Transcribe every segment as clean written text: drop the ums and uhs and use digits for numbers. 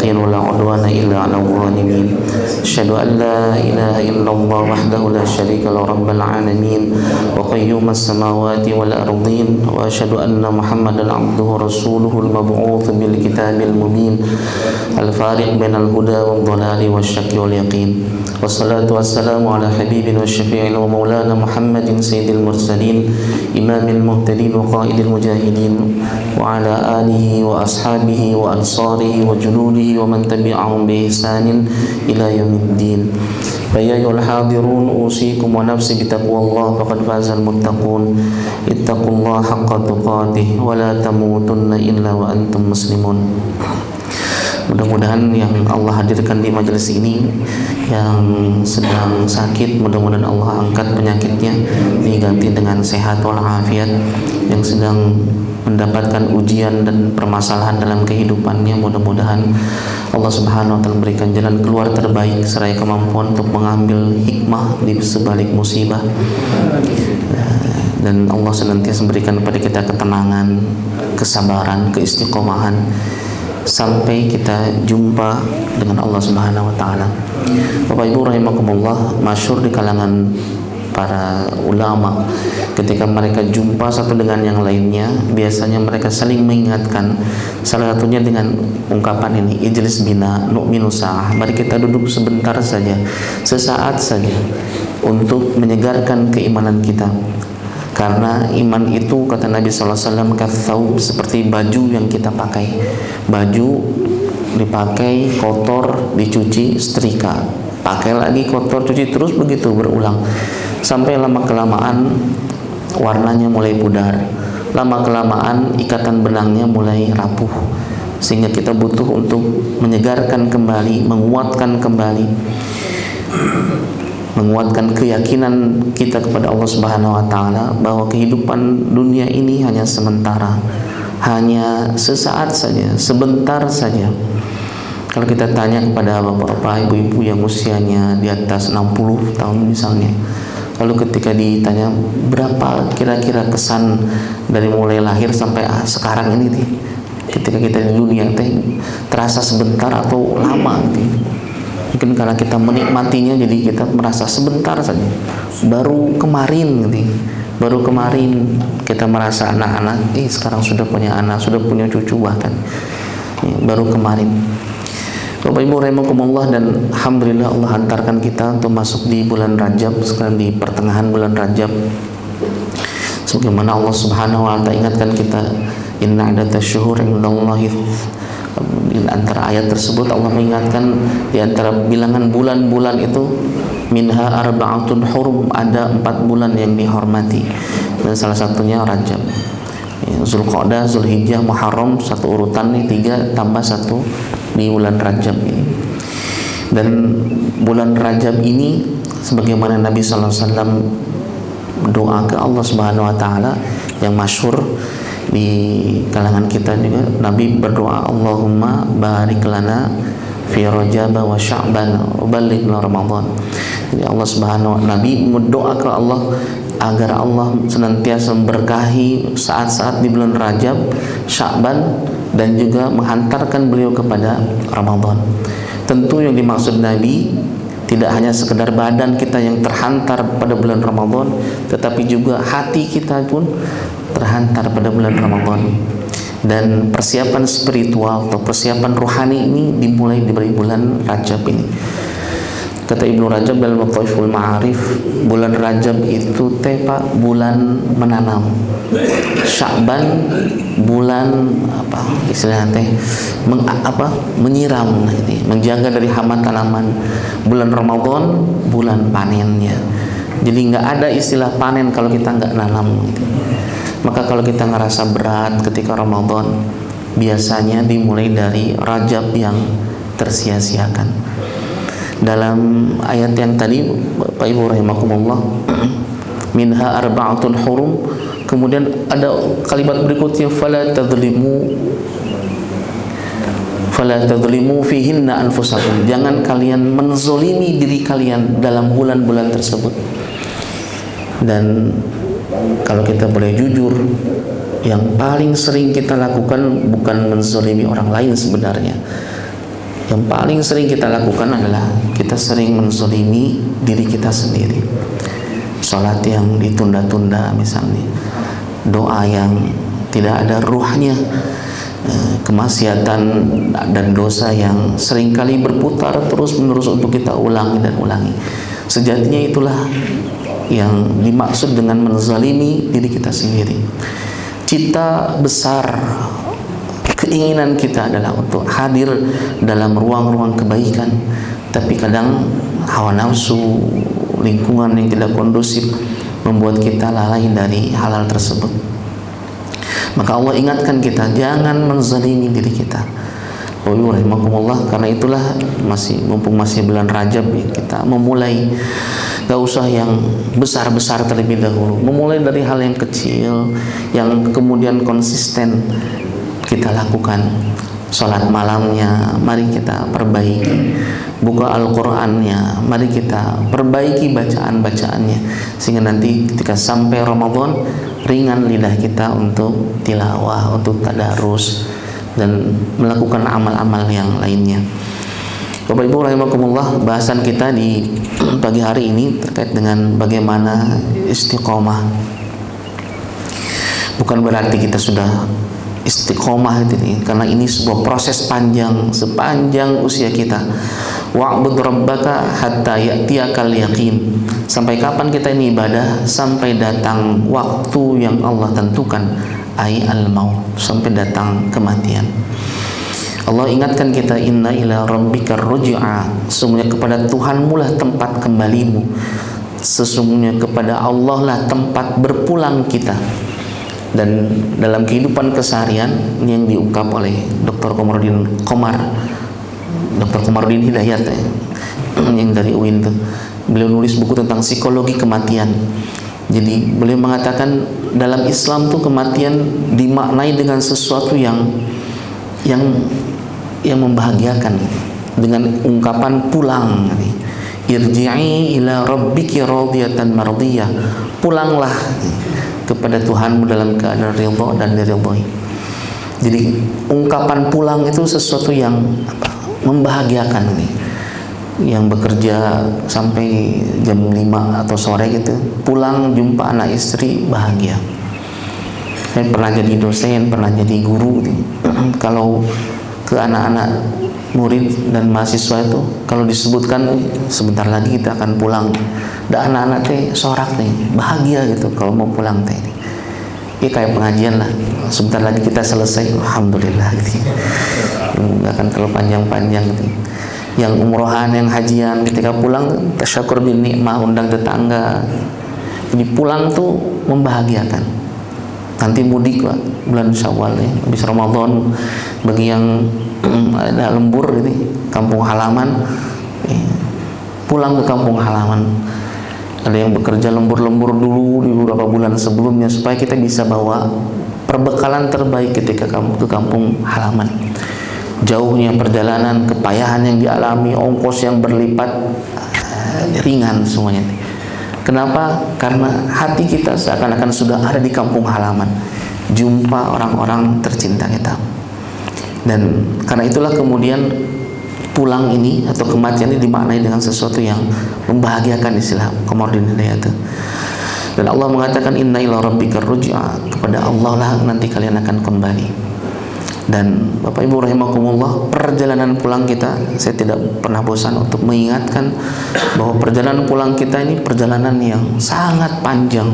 المتقين ولا عدوان إلا على الظالمين أشهد أن لا إله إلا الله وحده لا شريك له رب العالمين وقيوم السماوات والأرضين وأشهد أن محمدا عبده ورسوله المبعوث بالكتاب المبين الفارق بين الهدى والضلال والشك واليقين والصلاة والسلام على حبيبنا وشفيعنا ومولانا محمد سيد المرسلين إمام المهتدين وقائد المجاهدين وعلى آله وأصحابه وأنصاره وجنوده ومن تبعهم بإحسان إلى يوم الدين. فيا أيها الحاضرون أوصيكم ونفسي بتقوى الله فقد فاز المتقون اتقوا الله حق تقاته ولا تموتن إلا وأنتم مسلمون. Mudah-mudahan yang Allah hadirkan di majelis ini yang sedang sakit, mudah-mudahan Allah angkat penyakitnya, diganti dengan sehat walafiat. Yang sedang mendapatkan ujian dan permasalahan dalam kehidupannya, mudah-mudahan Allah Subhanahu wa taala berikan jalan keluar terbaik seraya kemampuan untuk mengambil hikmah di sebalik musibah. Dan Allah senantiasa memberikan kepada kita ketenangan, kesabaran, keistiqomahan sampai kita jumpa dengan Allah Subhanahu wa taala. Bapak Ibu rahimakumullah, masyhur di kalangan para ulama ketika mereka jumpa satu dengan yang lainnya, biasanya mereka saling mengingatkan, salah satunya dengan ungkapan ini, ijlis bina nu'minu sa'ah, mari kita duduk sebentar saja, sesaat saja untuk menyegarkan keimanan kita. Karena iman itu, kata Nabi SAW, kathaub, seperti baju yang kita pakai. Baju dipakai, kotor, dicuci, setrika, pakai lagi, kotor, cuci, terus begitu berulang. Sampai lama-kelamaan warnanya mulai pudar, lama-kelamaan ikatan benangnya mulai rapuh. Sehingga kita butuh untuk menyegarkan kembali, menguatkan kembali, menguatkan keyakinan kita kepada Allah Subhanahu wa taala bahwa kehidupan dunia ini hanya sementara, hanya sesaat saja, sebentar saja. Kalau kita tanya kepada bapak-bapak, ibu-ibu yang usianya di atas 60 tahun misalnya, lalu ketika ditanya berapa kira-kira kesan dari mulai lahir sampai sekarang ini nih, ketika kita di dunia terasa sebentar atau lama gitu. Mungkin karena kita menikmatinya jadi kita merasa sebentar saja. Baru kemarin gitu, baru kemarin kita merasa anak-anak, sekarang sudah punya anak, sudah punya cucu bahkan. Baru kemarin. Bapak Ibu rahimakumullah, dan alhamdulillah Allah hantarkan kita untuk masuk di bulan Rajab, sekarang di pertengahan bulan Rajab. Sebagaimana Allah Subhanahu wa taala ingatkan kita, inna iddatasy-syuhuri 'indallahi, di antara ayat tersebut Allah mengingatkan di antara bilangan bulan-bulan itu minha arba'atun hurum, ada 4 bulan yang dihormati, dan salah satunya Rajab. Zulqa'dah, Zulhijjah, Muharram, satu urutan nih, 3 tambah 1 di bulan Rajab ini. Dan bulan Rajab ini sebagaimana Nabi sallallahu alaihi wasallam doa ke Allah Subhanahu wa taala yang masyhur di kalangan kita juga, Nabi berdoa, Allahumma barik lana fi Rajab wa Sya'ban wa ballighna Ramadan. Jadi Allah Subhanahu wa Nabi berdoa ke Allah agar Allah senantiasa memberkahi saat-saat di bulan Rajab, Sya'ban, dan juga menghantarkan beliau kepada Ramadan. Tentu yang dimaksud Nabi tidak hanya sekedar badan kita yang terhantar pada bulan Ramadan, tetapi juga hati kita pun terhantar pada bulan Ramadan. Dan persiapan spiritual atau persiapan rohani ini dimulai dari bulan Rajab ini. Kata Ibnu Rajab dalam Lataiful Ma'arif, bulan Rajab itu Pak, bulan menanam. Sya'ban bulan apa istilahnya menyiram, menjaga dari hama tanaman. Bulan Ramadan bulan panennya. Jadi nggak ada istilah panen kalau kita nggak nanam gitu. Maka kalau kita ngerasa berat ketika Ramadan, biasanya dimulai dari Rajab yang tersia-siakan. Dalam ayat yang tadi Bapak Ibu rahimakumullah, minha arba'atun hurum, kemudian ada kalimat berikutnya, fala tadhlimu fihinna anfusakum, jangan kalian menzolimi diri kalian dalam bulan-bulan tersebut. Dan kalau kita boleh jujur, yang paling sering kita lakukan bukan menzolimi orang lain sebenarnya, Yang paling sering kita lakukan adalah kita sering menzalimi diri kita sendiri. Salat yang ditunda-tunda misalnya, doa yang tidak ada ruhnya, kemaksiatan dan dosa yang seringkali berputar terus-menerus untuk kita ulangi dan ulangi. Sejatinya itulah yang dimaksud dengan menzalimi diri kita sendiri. Cita besar, keinginan kita adalah untuk hadir dalam ruang-ruang kebaikan, tapi kadang hawa nafsu, lingkungan yang tidak kondusif membuat kita lalai dari hal-hal tersebut. Maka Allah ingatkan kita, jangan menzalimi diri kita. Rahimakumullah, karena itulah mumpung masih bulan Rajab ya, kita memulai. Gak usah yang besar-besar terlebih dahulu, memulai dari hal yang kecil yang kemudian konsisten kita lakukan. Salat malamnya mari kita perbaiki, buka Al-Qur'annya mari kita perbaiki bacaan-bacaannya, sehingga nanti ketika sampai Ramadan ringan lidah kita untuk tilawah, untuk tadarus dan melakukan amal-amal yang lainnya. Bapak Ibu rahimakumullah, bahasan kita di pagi hari ini terkait dengan bagaimana istiqomah. Bukan berarti kita sudah istiqomah ini, karena ini sebuah proses panjang sepanjang usia kita. Wa'bud rabbaka hatta ya'tiyakal yaqin. Sampai kapan kita ini ibadah? Sampai datang waktu yang Allah tentukan, ai al-maut, sampai datang kematian. Allah ingatkan kita, inna ila rabbika ruj'a, sesungguhnya kepada Tuhanmu lah tempat kembalimu, sesungguhnya kepada Allah lah tempat berpulang kita. Dan dalam kehidupan keseharian yang diungkap oleh Dr. Komarudin Hidayat yang dari UIN tuh, beliau nulis buku tentang psikologi kematian. Jadi beliau mengatakan dalam Islam tuh kematian dimaknai dengan sesuatu yang membahagiakan, dengan ungkapan pulang. Irji'i ila rabbiki radiyatan mardiyah, pulanglah kepada Tuhanmu dalam keadaan ridha dan diridhai. Jadi ungkapan pulang itu sesuatu yang membahagiakan nih. Yang bekerja sampai jam 5 atau sore gitu, pulang jumpa anak istri bahagia. Saya pernah jadi dosen, pernah jadi guru gitu. Kalau ke anak-anak murid dan mahasiswa itu, kalau disebutkan sebentar lagi kita akan pulang, dan anak-anak teh sorak nih, bahagia gitu kalau mau pulang teh. Ya kayak pengajian lah, sebentar lagi kita selesai, alhamdulillah gitu. Nggak akan terlalu panjang-panjang gitu. Yang umrohan, yang hajian, ketika pulang tasyakur bin nikmah, undang tetangga. Jadi pulang tuh membahagiakan. Nanti mudik lah, bulan Syawal ya, habis Ramadan, bagi yang ada lembur gitu, kampung halaman, pulang ke kampung halaman. Ada yang bekerja lembur-lembur dulu di beberapa bulan sebelumnya, supaya kita bisa bawa perbekalan terbaik ketika ke kampung halaman. Jauhnya perjalanan, kepayahan yang dialami, ongkos yang berlipat, ringan semuanya. Kenapa? Karena hati kita seakan-akan sudah ada di kampung halaman, jumpa orang-orang tercinta kita. Dan karena itulah kemudian pulang ini atau kematian ini dimaknai dengan sesuatu yang membahagiakan, istilah Komarudin Hidayat. Dan Allah mengatakan inna ila rabbika ruj'a, kepada Allah lah nanti kalian akan kembali. Dan Bapak Ibu rahimakumullah, perjalanan pulang kita, saya tidak pernah bosan untuk mengingatkan bahwa perjalanan pulang kita ini perjalanan yang sangat panjang,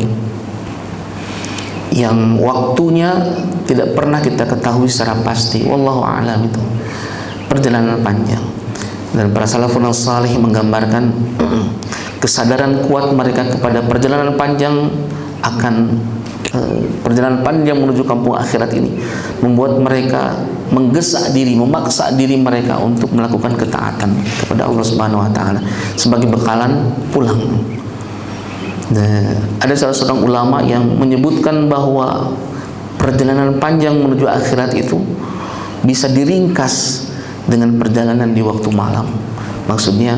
yang waktunya tidak pernah kita ketahui secara pasti. Wallahu a'lam, itu perjalanan panjang. Dan para salafun salih menggambarkan kesadaran kuat mereka kepada perjalanan panjang perjalanan panjang menuju kampung akhirat ini membuat mereka menggesa diri, memaksa diri mereka untuk melakukan ketaatan kepada Allah Subhanahu wa taala sebagai bekalan pulang. Ada salah seorang ulama yang menyebutkan bahwa perjalanan panjang menuju akhirat itu bisa diringkas dengan perjalanan di waktu malam. Maksudnya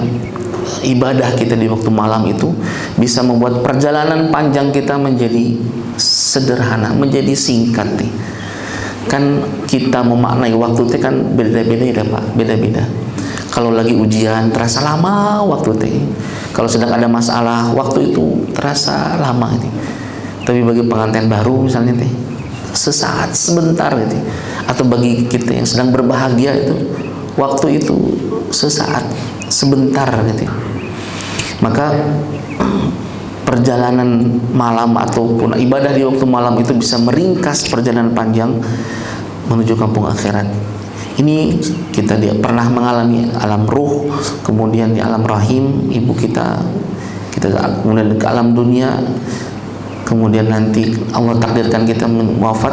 ibadah kita di waktu malam itu bisa membuat perjalanan panjang kita menjadi sederhana, menjadi singkat nih. Kan kita memaknai waktu itu kan beda-beda ya Pak, beda-beda. Kalau lagi ujian terasa lama waktu teh. Kalau sedang ada masalah, waktu itu terasa lama ini. Tapi bagi pengantin baru misalnya teh, sesaat, sebentar gitu. Atau bagi kita yang sedang berbahagia itu, waktu itu sesaat, sebentar gitu. Maka perjalanan malam ataupun ibadah di waktu malam itu bisa meringkas perjalanan panjang menuju kampung akhirat. Ini kita pernah mengalami alam ruh, kemudian di alam rahim ibu kita kemudian ke alam dunia, kemudian nanti Allah takdirkan kita wafat,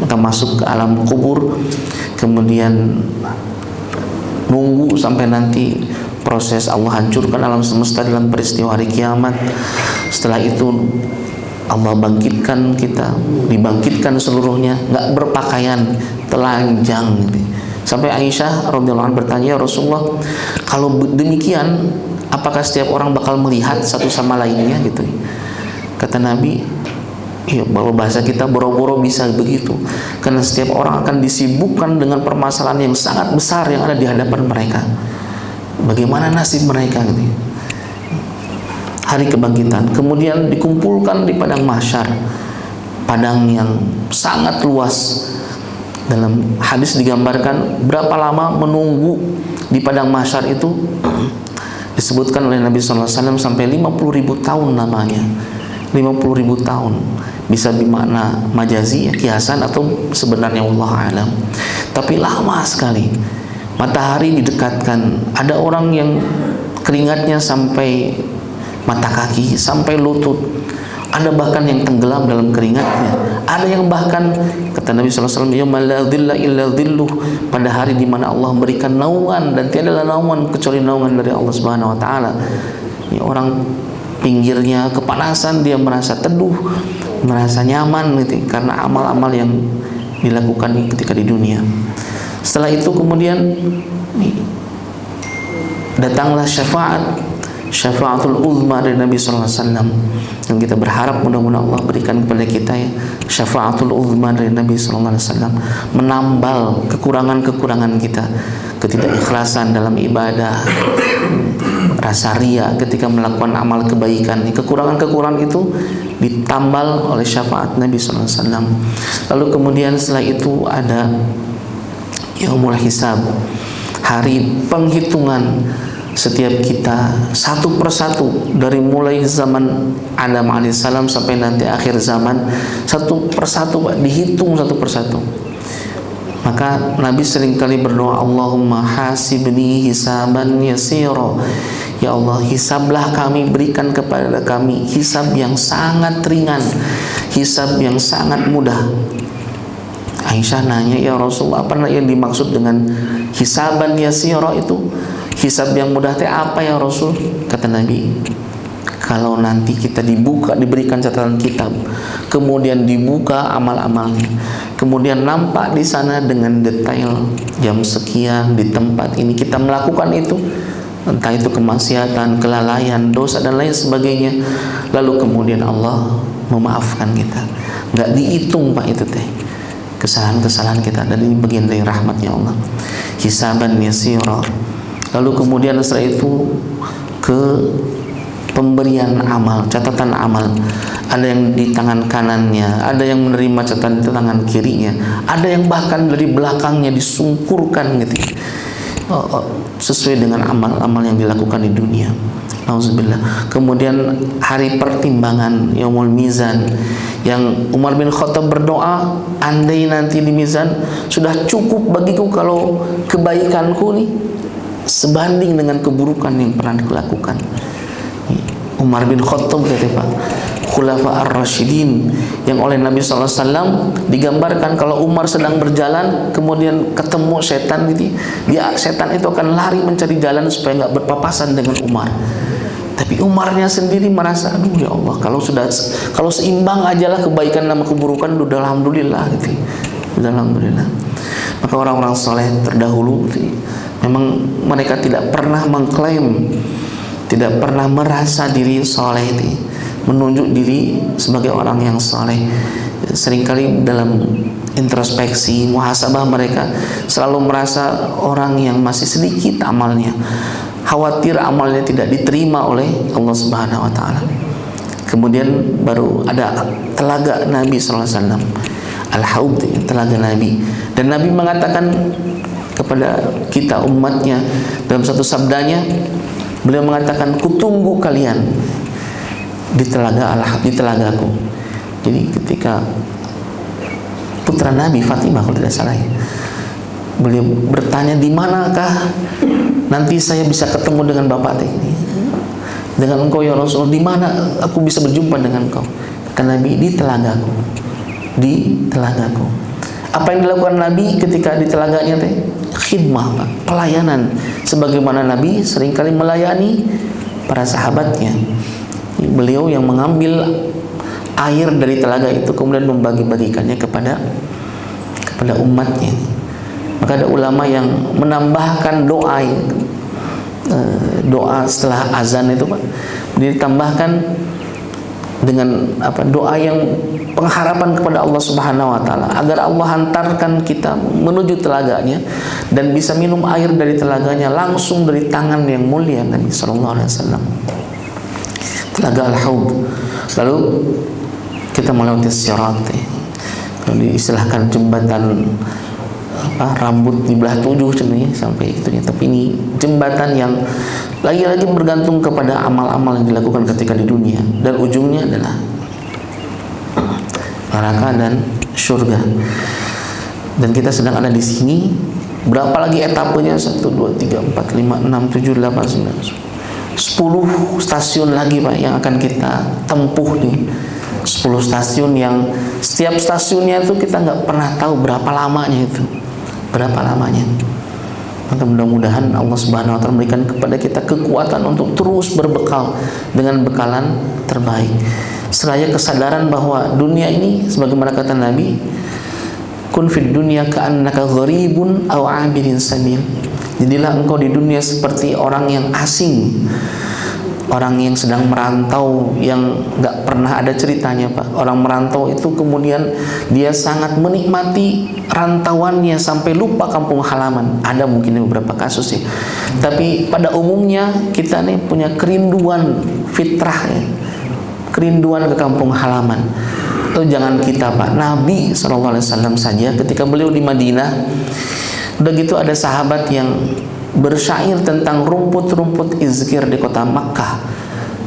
kita masuk ke alam kubur, kemudian nunggu sampai nanti proses Allah hancurkan alam semesta dalam peristiwa hari kiamat. Setelah itu Allah bangkitkan kita, dibangkitkan seluruhnya, nggak berpakaian, telanjang gitu. Sampai Aisyah radhiyallahu anha bertanya, ya Rasulullah, kalau demikian apakah setiap orang bakal melihat satu sama lainnya gitu? Kata Nabi, ya kalau bahasa kita boro-boro bisa begitu, karena setiap orang akan disibukkan dengan permasalahan yang sangat besar yang ada di hadapan mereka. Bagaimana nasib mereka gitu? Hari kebangkitan, kemudian dikumpulkan di padang mahsyar, padang yang sangat luas. Dalam hadis digambarkan berapa lama menunggu di padang mahsyar itu, disebutkan oleh Nabi SAW sampai 50.000 tahun namanya. 50.000 tahun bisa bermakna majazi, ya, kiasan, atau sebenarnya Allah alam. Tapi lama sekali. Matahari didekatkan, ada orang yang keringatnya sampai mata kaki, sampai lutut. Ada bahkan yang tenggelam dalam keringatnya. Ada yang bahkan, kata Nabi SAW, yauma la dhilla illa dhilluh, pada hari di mana Allah memberikan naungan dan tiada naungan kecuali naungan dari Allah Subhanahu wa taala. Ya, orang pinggirnya kepanasan, dia merasa teduh, merasa nyaman gitu, karena amal-amal yang dilakukan ketika di dunia. Setelah itu kemudian datanglah syafaatul uzma dari Nabi sallallahu alaihi wasallam, yang kita berharap mudah-mudahan Allah berikan kepada kita, ya, syafaatul uzma dari Nabi sallallahu alaihi wasallam, menambal kekurangan-kekurangan kita, ketidakikhlasan dalam ibadah, rasa riya ketika melakukan amal kebaikan. Kekurangan-kekurangan itu ditambal oleh syafaat Nabi sallallahu alaihi wasallam. Lalu kemudian setelah itu ada yaumul hisab, hari penghitungan setiap kita satu persatu, dari mulai zaman Adam alaihissalam sampai nanti akhir zaman, satu persatu dihitung satu persatu. Maka Nabi seringkali berdoa, Allahumma hasibni hisaban yasira, ya Allah, hisablah kami, berikan kepada kami hisab yang sangat ringan, hisab yang sangat mudah. Aisyah nanya, ya Rasulullah, apa yang dimaksud dengan hisaban yasira itu? Hisab yang mudah teh apa ya Rasul? Kata Nabi, kalau nanti kita dibuka, diberikan catatan kitab, kemudian dibuka amal-amalnya, kemudian nampak di sana dengan detail jam sekian di tempat ini kita melakukan itu, entah itu kemaksiatan, kelalaian, dosa dan lain sebagainya, lalu kemudian Allah memaafkan kita, nggak dihitung Pak itu teh kesalahan-kesalahan kita, dan ini bagian dari rahmatnya Allah. Hisaban yasira. Lalu kemudian setelah itu ke pemberian amal, catatan amal. Ada yang di tangan kanannya, ada yang menerima catatan di tangan kirinya, ada yang bahkan dari belakangnya disungkurkan gitu, sesuai dengan amal-amal yang dilakukan di dunia. Nauzubillah. Kemudian hari pertimbangan, yaumul mizan, yang Umar bin Khattab berdoa, andai nanti di mizan sudah cukup bagiku kalau kebaikanku nih sebanding dengan keburukan yang pernah dilakukan. Umar bin Khattab kata Pak, Khulafa ar-Rasyidin, yang oleh Nabi SAW digambarkan kalau Umar sedang berjalan kemudian ketemu setan gitu, setan itu akan lari mencari jalan supaya nggak berpapasan dengan Umar. Tapi Umarnya sendiri merasa, aduh ya Allah, kalau seimbang ajalah kebaikan sama keburukan, udah alhamdulillah gitu. Udah alhamdulillah. Maka orang-orang soleh terdahulu memang mereka tidak pernah mengklaim, tidak pernah merasa diri soleh, menunjuk diri sebagai orang yang soleh. seringkali dalam introspeksi, muhasabah mereka selalu merasa orang yang masih sedikit amalnya, khawatir amalnya tidak diterima oleh Allah Subhanahu wa taala. Kemudian baru ada telaga Nabi sallallahu alaihi wasallam, Al-Haud, telaga Nabi. Dan Nabi mengatakan kepada kita umatnya dalam satu sabdanya, beliau mengatakan, "Kutunggu kalian di telaga Al-Haud, di telagaku." Jadi ketika putra Nabi Fatimah kalau tidak salah ya, beliau bertanya, "Di manakah nanti saya bisa ketemu dengan bapak ini? Dengan engkau ya Rasul, di mana aku bisa berjumpa dengan engkau?" Kata Nabi, "Di telagaku." Di telagaku. Apa yang dilakukan Nabi ketika di telaganya teh? Khidmah, Pak, pelayanan. Sebagaimana Nabi seringkali melayani para sahabatnya. Beliau yang mengambil air dari telaga itu kemudian membagi-bagikannya kepada umatnya. Maka ada ulama yang menambahkan doa setelah azan itu, Pak, ditambahkan dengan doa yang pengharapan kepada Allah Subhanahu wa taala agar Allah hantarkan kita menuju telaganya dan bisa minum air dari telaganya langsung dari tangan yang mulia Nabi sallallahu alaihi wasallam. Telaga Al-Haud. Lalu kita melewati Sirat, kalau diistilahkan jembatan rambut dibelah 7 sebenarnya sampai itunya, tapi ini jembatan yang lagi-lagi bergantung kepada amal-amal yang dilakukan ketika di dunia, dan ujungnya adalah neraka dan surga. Dan kita sedang ada di sini. Berapa lagi etapenya? 1, 2, 3, 4, 5, 6, 7, 8, 9, 10 stasiun lagi, Pak, yang akan kita tempuh nih. 10 stasiun yang setiap stasiunnya itu kita nggak pernah tahu berapa lamanya itu. Berapa lamanya. Maka mudah-mudahan Allah Subhanahu wa taala memberikan kepada kita kekuatan untuk terus berbekal dengan bekalan terbaik. Seraya kesadaran bahwa dunia ini sebagaimana kata Nabi, kun fid dunya ka'annaka gharibun aw 'abirin sabil. Jadilah engkau di dunia seperti orang yang asing, orang yang sedang merantau, yang nggak pernah ada ceritanya, Pak. Orang merantau itu kemudian dia sangat menikmati rantauannya sampai lupa kampung halaman. Ada mungkin beberapa kasus ya. Tapi pada umumnya kita nih punya kerinduan fitrah ya, kerinduan ke kampung halaman. Itu jangan kita, Pak. Nabi SAW saja ketika beliau di Madinah, udah gitu ada sahabat yang bersyair tentang rumput-rumput izkir di kota Makkah,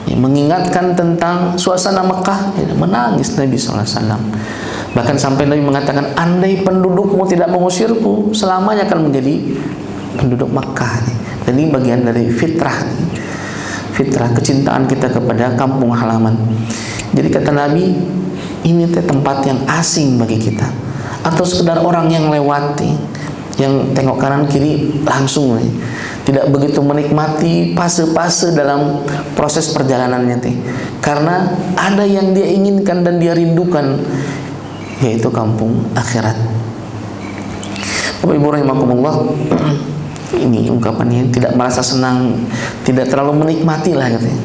ya, mengingatkan tentang suasana Makkah, ya, menangis Nabi SAW. Bahkan sampai Nabi mengatakan, andai pendudukmu tidak mengusirku, selamanya akan menjadi penduduk Makkah. Dan ini bagian dari fitrah, fitrah kecintaan kita kepada kampung halaman. Jadi kata Nabi, ini tempat yang asing bagi kita, atau sekedar orang yang lewati, yang tengok kanan kiri langsung, tidak begitu menikmati fase-fase dalam proses perjalanannya, karena ada yang dia inginkan dan dia rindukan, yaitu kampung akhirat. Bapak Ibu rahimakumullah, ini ungkapannya tidak merasa senang, tidak terlalu menikmati lah katanya.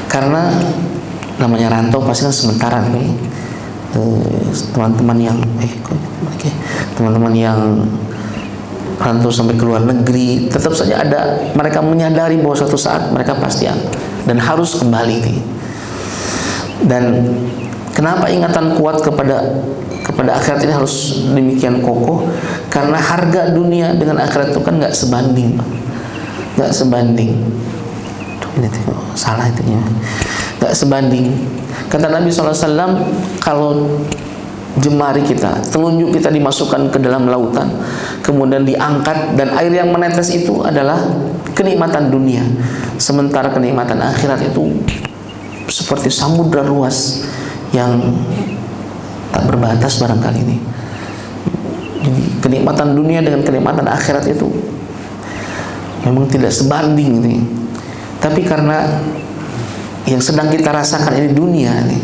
Karena namanya rantau pasti kan sementara, teman-teman yang teman-teman yang rantau sampai ke luar negeri, tetap saja ada mereka menyadari bahwa suatu saat mereka pasti dan harus kembali. Dan kenapa ingatan kuat kepada akhirat ini harus demikian kokoh? Karena harga dunia dengan akhirat itu kan nggak sebanding, nggak sebanding. Ini salah itu ya, nggak sebanding. Kata Nabi SAW, kalau jemari kita, telunjuk kita dimasukkan ke dalam lautan, kemudian diangkat, dan air yang menetes itu adalah kenikmatan dunia, sementara kenikmatan akhirat itu seperti samudra luas yang tak berbatas barangkali ini. Jadi kenikmatan dunia dengan kenikmatan akhirat itu memang tidak sebanding ini. Tapi karena yang sedang kita rasakan ini dunia nih,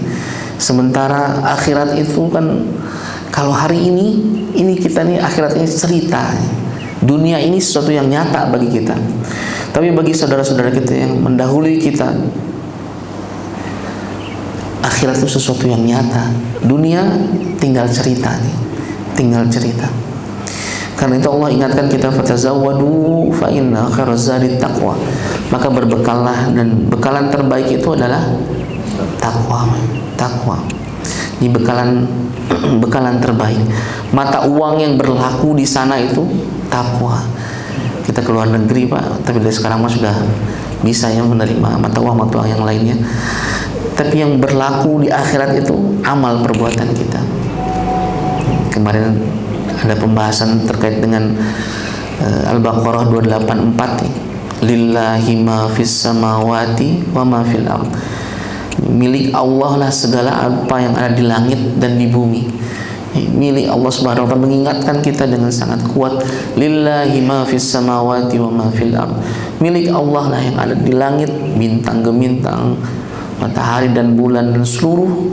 sementara akhirat itu kan, kalau hari ini kita nih, akhirat ini cerita, dunia ini sesuatu yang nyata bagi kita. Tapi bagi saudara-saudara kita yang mendahului kita, akhirat itu sesuatu yang nyata. Dunia tinggal cerita nih, tinggal cerita. Karena itu Allah ingatkan kita, fatazawwadu fa inna khairaz zadi taqwa. Maka berbekallah, dan bekalan terbaik itu adalah takwa. Takwa. Ini bekalan terbaik. Mata uang yang berlaku di sana itu takwa. Kita ke luar negeri Pak, tapi dari sekarang mah sudah bisa ya menerima mata uang yang lainnya. Tapi yang berlaku di akhirat itu amal perbuatan kita. Kemarin ada pembahasan terkait dengan Al-Baqarah 284, lillahi ma fis samawati wa ma fil ard. Milik Allah lah segala apa yang ada di langit dan di bumi. Milik Allah Subhanahu wa taala, mengingatkan kita dengan sangat kuat, lillahi ma fis samawati wa ma fil ard. Milik Allah lah yang ada di langit, bintang gemintang, matahari dan bulan, dan seluruh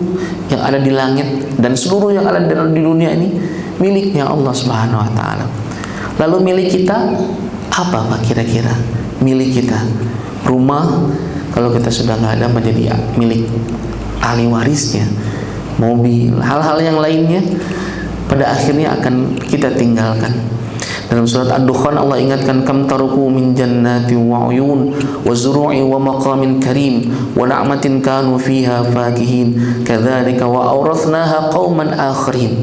yang ada di langit dan seluruh yang ada di dunia ini miliknya Allah Subhanahu wa taala. Lalu milik kita apa Pak kira-kira? Milik kita rumah, kalau kita sudah nggak ada menjadi milik ahli warisnya. Mobil, hal-hal yang lainnya pada akhirnya akan kita tinggalkan. Dalam surat Ad-Dukhan Allah ingatkan, kam taruku min jannati wa uyun wa zuru'i wa maqamin karim wa na'matin kanu fiha fakihin kadzalika wa awrathnaha qauman akharin.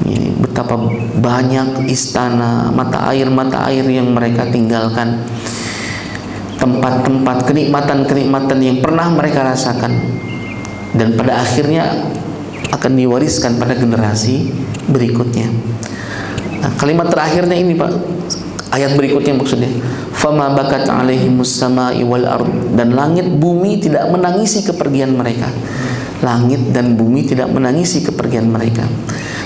Ini betapa banyak istana, mata air yang mereka tinggalkan, tempat-tempat kenikmatan yang pernah mereka rasakan, dan pada akhirnya akan diwariskan pada generasi berikutnya. Nah, kalimat terakhirnya ini Pak, ayat berikutnya maksudnya, fama bakat alaihimus samai wal ard, dan langit bumi tidak menangisi kepergian mereka. Langit dan bumi tidak menangisi kepergian mereka.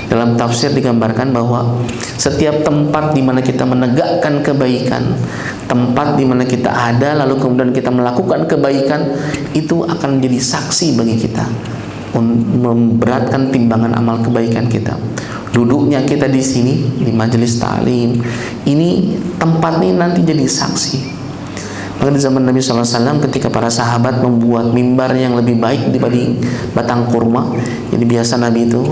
Dalam tafsir digambarkan bahwa setiap tempat di mana kita menegakkan kebaikan, tempat di mana kita ada lalu kemudian kita melakukan kebaikan, itu akan menjadi saksi bagi kita, memberatkan timbangan amal kebaikan kita. Duduknya kita di sini di majelis ta'lim ini, tempat ini nanti jadi saksi. Maka di zaman Nabi SAW ketika para sahabat membuat mimbar yang lebih baik dibanding batang kurma, jadi biasa Nabi itu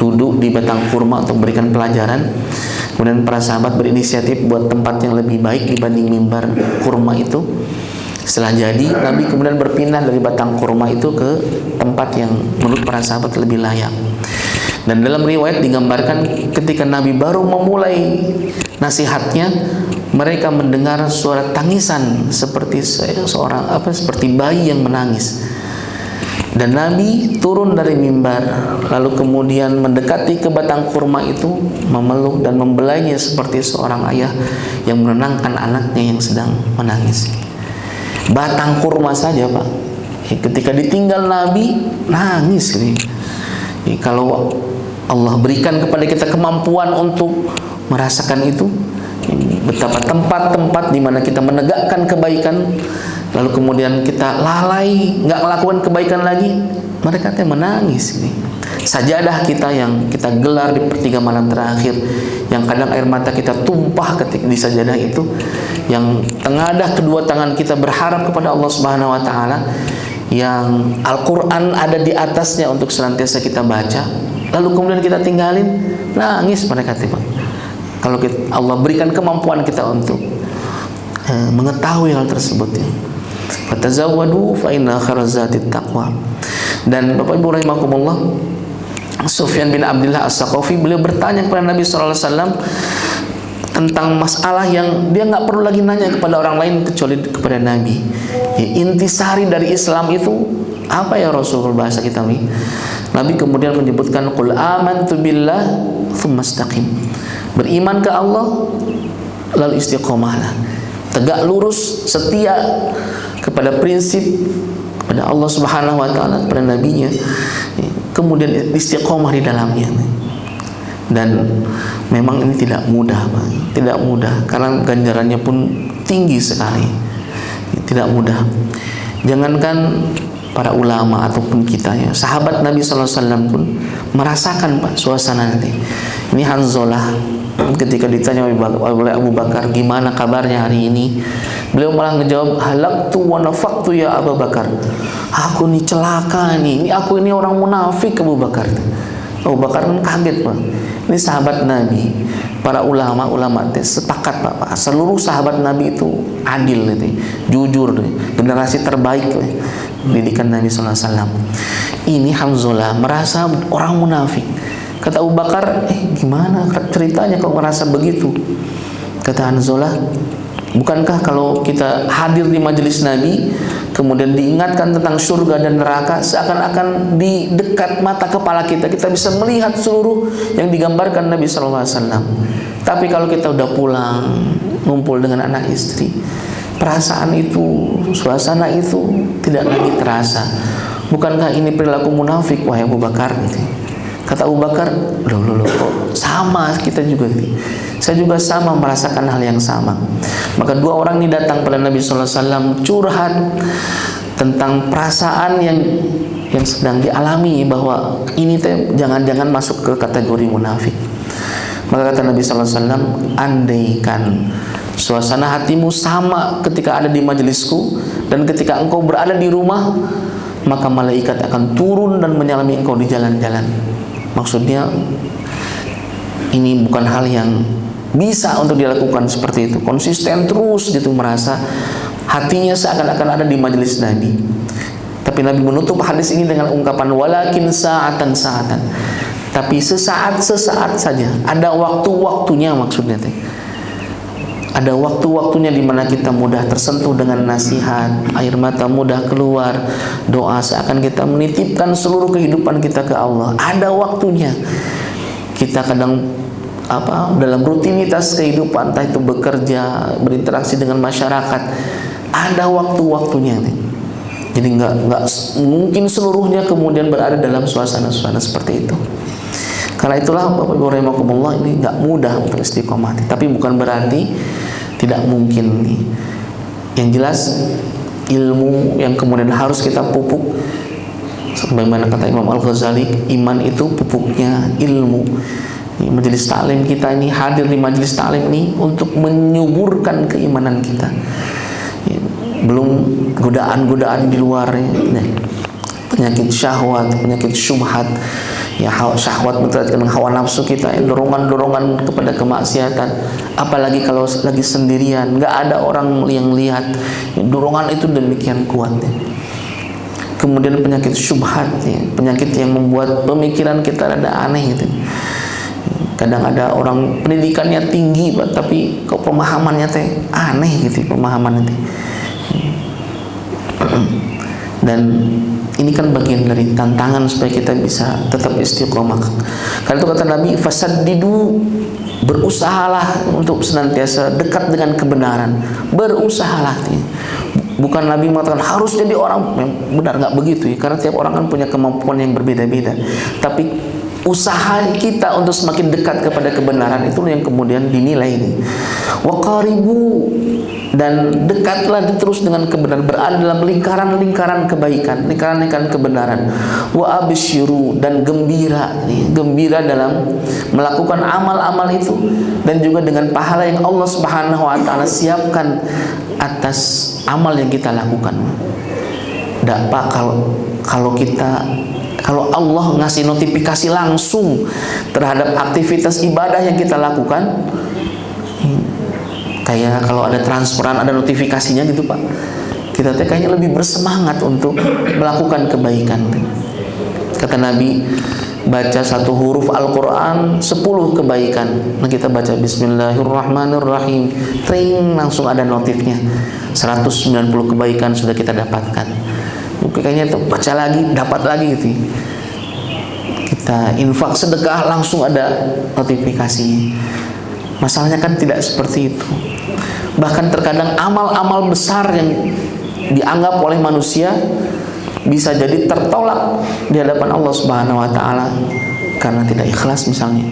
duduk di batang kurma untuk memberikan pelajaran. Kemudian para sahabat berinisiatif buat tempat yang lebih baik dibanding mimbar kurma itu. Setelah jadi, Nabi kemudian berpindah dari batang kurma itu ke tempat yang menurut para sahabat lebih layak. Dan dalam riwayat digambarkan ketika Nabi baru memulai nasihatnya, mereka mendengar suara tangisan seperti seperti bayi yang menangis. Dan Nabi turun dari mimbar, lalu kemudian mendekati ke batang kurma itu, memeluk dan membelainya seperti seorang ayah yang menenangkan anaknya yang sedang menangis. Batang kurma saja Pak, ketika ditinggal Nabi nangis nih. Kalau Allah berikan kepada kita kemampuan untuk merasakan itu, betapa tempat-tempat di mana kita menegakkan kebaikan lalu kemudian kita lalai, nggak melakukan kebaikan lagi, mereka menangis nih. Sajadah kita yang kita gelar di sepertiga malam terakhir, yang kadang air mata kita tumpah ketika di sajadah itu, yang tengadah kedua tangan kita berharap kepada Allah Subhanahu wa taala, yang Al-Qur'an ada di atasnya untuk senantiasa kita baca, lalu kemudian kita tinggalin, nangis mereka tiba. Kalau Allah berikan kemampuan kita untuk mengetahui hal tersebut ya. Fatazawwadu fa inna khairaz zadi taqwa. Dan Bapak Ibu rahimakumullah, Sufyan bin Abdullah As-Saqafi beliau bertanya kepada Nabi sallallahu alaihi wasallam tentang masalah yang dia nggak perlu lagi nanya kepada orang lain kecuali kepada Nabi. Intisari dari Islam itu apa ya Rasul, bahasa kita nih? Nabi kemudian menyebutkan qul amantu billah tsumma istaqim. Beriman ke Allah lalu istiqomahlah. Tegak lurus, setia kepada prinsip, kepada Allah Subhanahu wa taala, kepada nabinya. Kemudian istiqomah di dalamnya. Dan memang ini tidak mudah, Pak. Tidak mudah karena ganjarannya pun tinggi sekali. Tidak mudah. Jangankan para ulama ataupun kita ya, sahabat Nabi sallallahu alaihi wasallam pun merasakan Pak suasana nanti. Ini Hanzalah ketika ditanya oleh Abu Bakar, gimana kabarnya hari ini, beliau malah ngejawab, halaktu wa nafaqtu ya Abu Bakar, aku nih celaka nih, ini aku ini orang munafik. Abu Bakar kan kaget, Pak. Ini sahabat Nabi, para ulama sepakat, Pak, seluruh sahabat Nabi itu adil, jujur, generasi terbaik didikan Nabi SAW. Ini Hanzalah merasa orang munafik. Kata Abu Bakar, gimana ceritanya kok merasa begitu? Kata Hanzalah, bukankah kalau kita hadir di majelis Nabi, kemudian diingatkan tentang surga dan neraka, seakan-akan di dekat mata kepala kita, kita bisa melihat seluruh yang digambarkan Nabi SAW. Tapi kalau kita udah pulang, ngumpul dengan anak istri, perasaan itu, suasana itu tidak lagi terasa. Bukankah ini perilaku munafik, wahai Abu Bakar? Kata Abu Bakar, loh, kok sama kita juga, saya juga sama merasakan hal yang sama. Maka dua orang ini datang pada Nabi SAW curhat tentang perasaan yang sedang dialami, bahwa ini jangan-jangan masuk ke kategori munafik. Maka kata Nabi SAW, andaikan suasana hatimu sama ketika ada di majelisku dan ketika engkau berada di rumah, maka malaikat akan turun dan menyalami engkau di jalan-jalan. Maksudnya ini bukan hal yang bisa untuk dilakukan seperti itu, konsisten terus gitu, merasa hatinya seakan-akan ada di majelis Nabi. Tapi Nabi menutup hadis ini dengan ungkapan walakin sa'atan, tapi sesaat saja, ada waktu-waktunya. Maksudnya ada waktu-waktunya di mana kita mudah tersentuh dengan nasihat, air mata mudah keluar, doa seakan kita menitipkan seluruh kehidupan kita ke Allah. Ada waktunya. Kita kadang dalam rutinitas kehidupan, entah itu bekerja, berinteraksi dengan masyarakat, ada waktu-waktunya. Jadi nggak mungkin seluruhnya kemudian berada dalam suasana-suasana seperti itu. Karena itulah Bapak Ibu rahimakumullah, ini nggak mudah untuk istiqomah. Tapi bukan berarti tidak mungkin. Yang jelas ilmu yang kemudian harus kita pupuk, sebagaimana kata Imam Al-Ghazali, iman itu pupuknya ilmu. Majelis taklim kita ini, hadir di majelis taklim ini untuk menyuburkan keimanan kita. Belum godaan-godaan di luar, penyakit syahwat, penyakit syubhat, syahwat berkaitan dengan hawa nafsu kita, dorongan-dorongan kepada kemaksiatan. Apalagi kalau lagi sendirian, nggak ada orang yang lihat, dorongan itu demikian kuat. Kemudian penyakit syubhat, penyakit yang membuat pemikiran kita rada aneh gitu. Kadang ada orang pendidikannya tinggi, tapi kok pemahamannya aneh gitu, pemahamannya. Dan ini kan bagian dari tantangan supaya kita bisa tetap istiqomah. Karena itu kata Nabi, fasaddidu, berusahalah untuk senantiasa dekat dengan kebenaran. Berusahalah. Bukan Nabi mengatakan harus jadi orang benar, nggak begitu ya. Karena tiap orang kan punya kemampuan yang berbeda-beda. Tapi usaha kita untuk semakin dekat kepada kebenaran itu yang kemudian dinilai ini. Waqaribu, dan dekatlah terus dengan kebenaran, berada dalam lingkaran-lingkaran kebaikan, lingkaran-lingkaran kebenaran. Wa absyiru, dan gembira dalam melakukan amal-amal itu, dan juga dengan pahala yang Allah Subhanahu wa taala siapkan atas amal yang kita lakukan. Dapat kalau Allah ngasih notifikasi langsung terhadap aktivitas ibadah yang kita lakukan, kayak kalau ada transferan, ada notifikasinya gitu Pak, kita kayaknya lebih bersemangat untuk melakukan kebaikan. Kata Nabi, baca satu huruf Al-Quran 10 kebaikan. Nah, kita baca Bismillahirrahmanirrahim, tring, langsung ada notifnya, 190 kebaikan sudah kita dapatkan. Kayaknya itu baca lagi, dapat lagi gitu. Kita infak sedekah, langsung ada notifikasinya. Masalahnya kan tidak seperti itu. Bahkan terkadang amal-amal besar yang dianggap oleh manusia bisa jadi tertolak di hadapan Allah Subhanahu wa taala karena tidak ikhlas. Misalnya